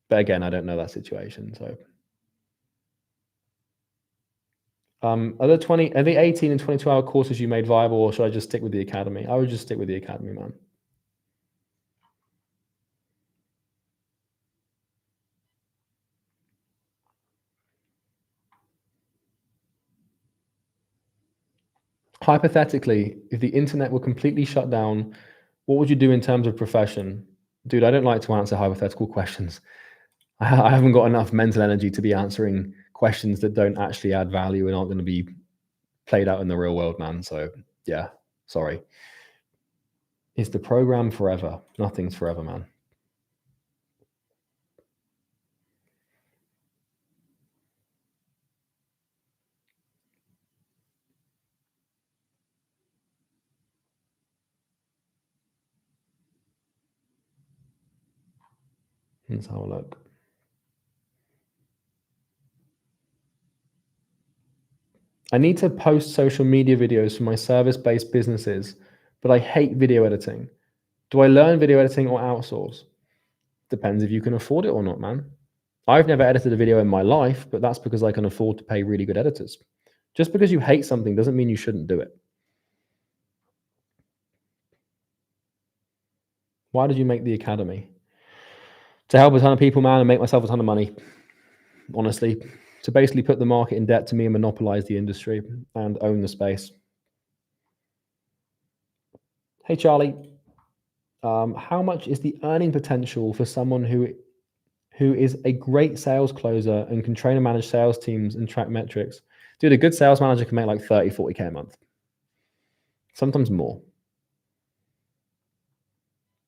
But again, I don't know that situation. So are the 18 and 22-hour courses you made viable, or should I just stick with the academy? I would just stick with the academy, man. Hypothetically, if the internet were completely shut down, what would you do in terms of profession? Dude, I don't like to answer hypothetical questions. I haven't got enough mental energy to be answering questions that don't actually add value and aren't going to be played out in the real world, man. So yeah, sorry. Is the program forever? Nothing's forever, man. Let's have a look. I need to post social media videos for my service-based businesses, but I hate video editing. Do I learn video editing or outsource? Depends if you can afford it or not, man. I've never edited a video in my life, but that's because I can afford to pay really good editors. Just because you hate something doesn't mean you shouldn't do it. Why did you make the academy? To help a ton of people, man, and make myself a ton of money, honestly. To basically put the market in debt to me and monopolize the industry and own the space. Hey, Charlie. How much is the earning potential for someone who is a great sales closer and can train and manage sales teams and track metrics? Dude, a good sales manager can make like 30, 40K a month. Sometimes more.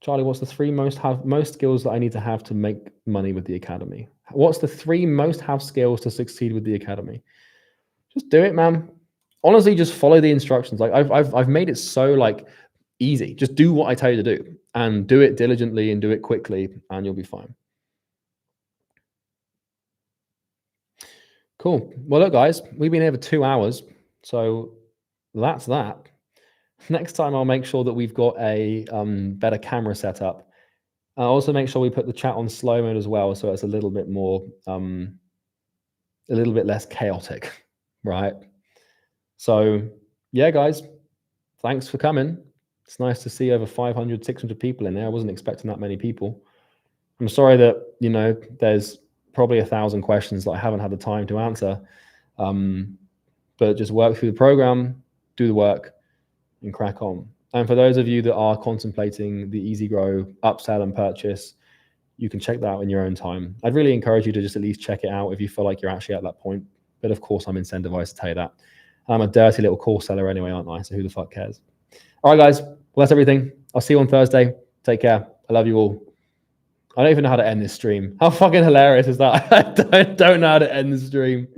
Charlie, what's the three most skills that I need to have to make money with the academy? What's the three most have skills to succeed with the academy? Just do it, man. Honestly, just follow the instructions. Like I've made it so like easy. Just do what I tell you to do and do it diligently and do it quickly and you'll be fine. Cool. Well, look, guys, we've been here for 2 hours. So that's that. Next time, I'll make sure that we've got a better camera setup. I'll also make sure we put the chat on slow mode as well, so it's a little bit more, a little bit less chaotic, right? So, yeah, guys, thanks for coming. It's nice to see over 500, 600 people in there. I wasn't expecting that many people. I'm sorry that, you know, there's probably 1,000 questions that I haven't had the time to answer. But just work through the program, do the work, and crack on. And for those of you that are contemplating the Easy Grow upsell and purchase, you can check that out in your own time. I'd really encourage you to just at least check it out if you feel like you're actually at that point. But of course, I'm incentivized to tell you that. I'm a dirty little course seller anyway, aren't I? So who the fuck cares? All right, guys. Well, that's everything. I'll see you on Thursday. Take care. I love you all. I don't even know how to end this stream. How fucking hilarious is that? I don't know how to end the stream.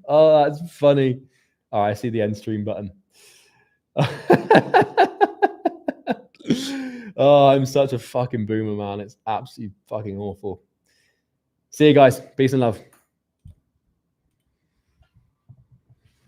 Oh, that's funny. All right, I see the end stream button. Oh, I'm such a fucking boomer, man. It's absolutely fucking awful. See you guys. Peace and love.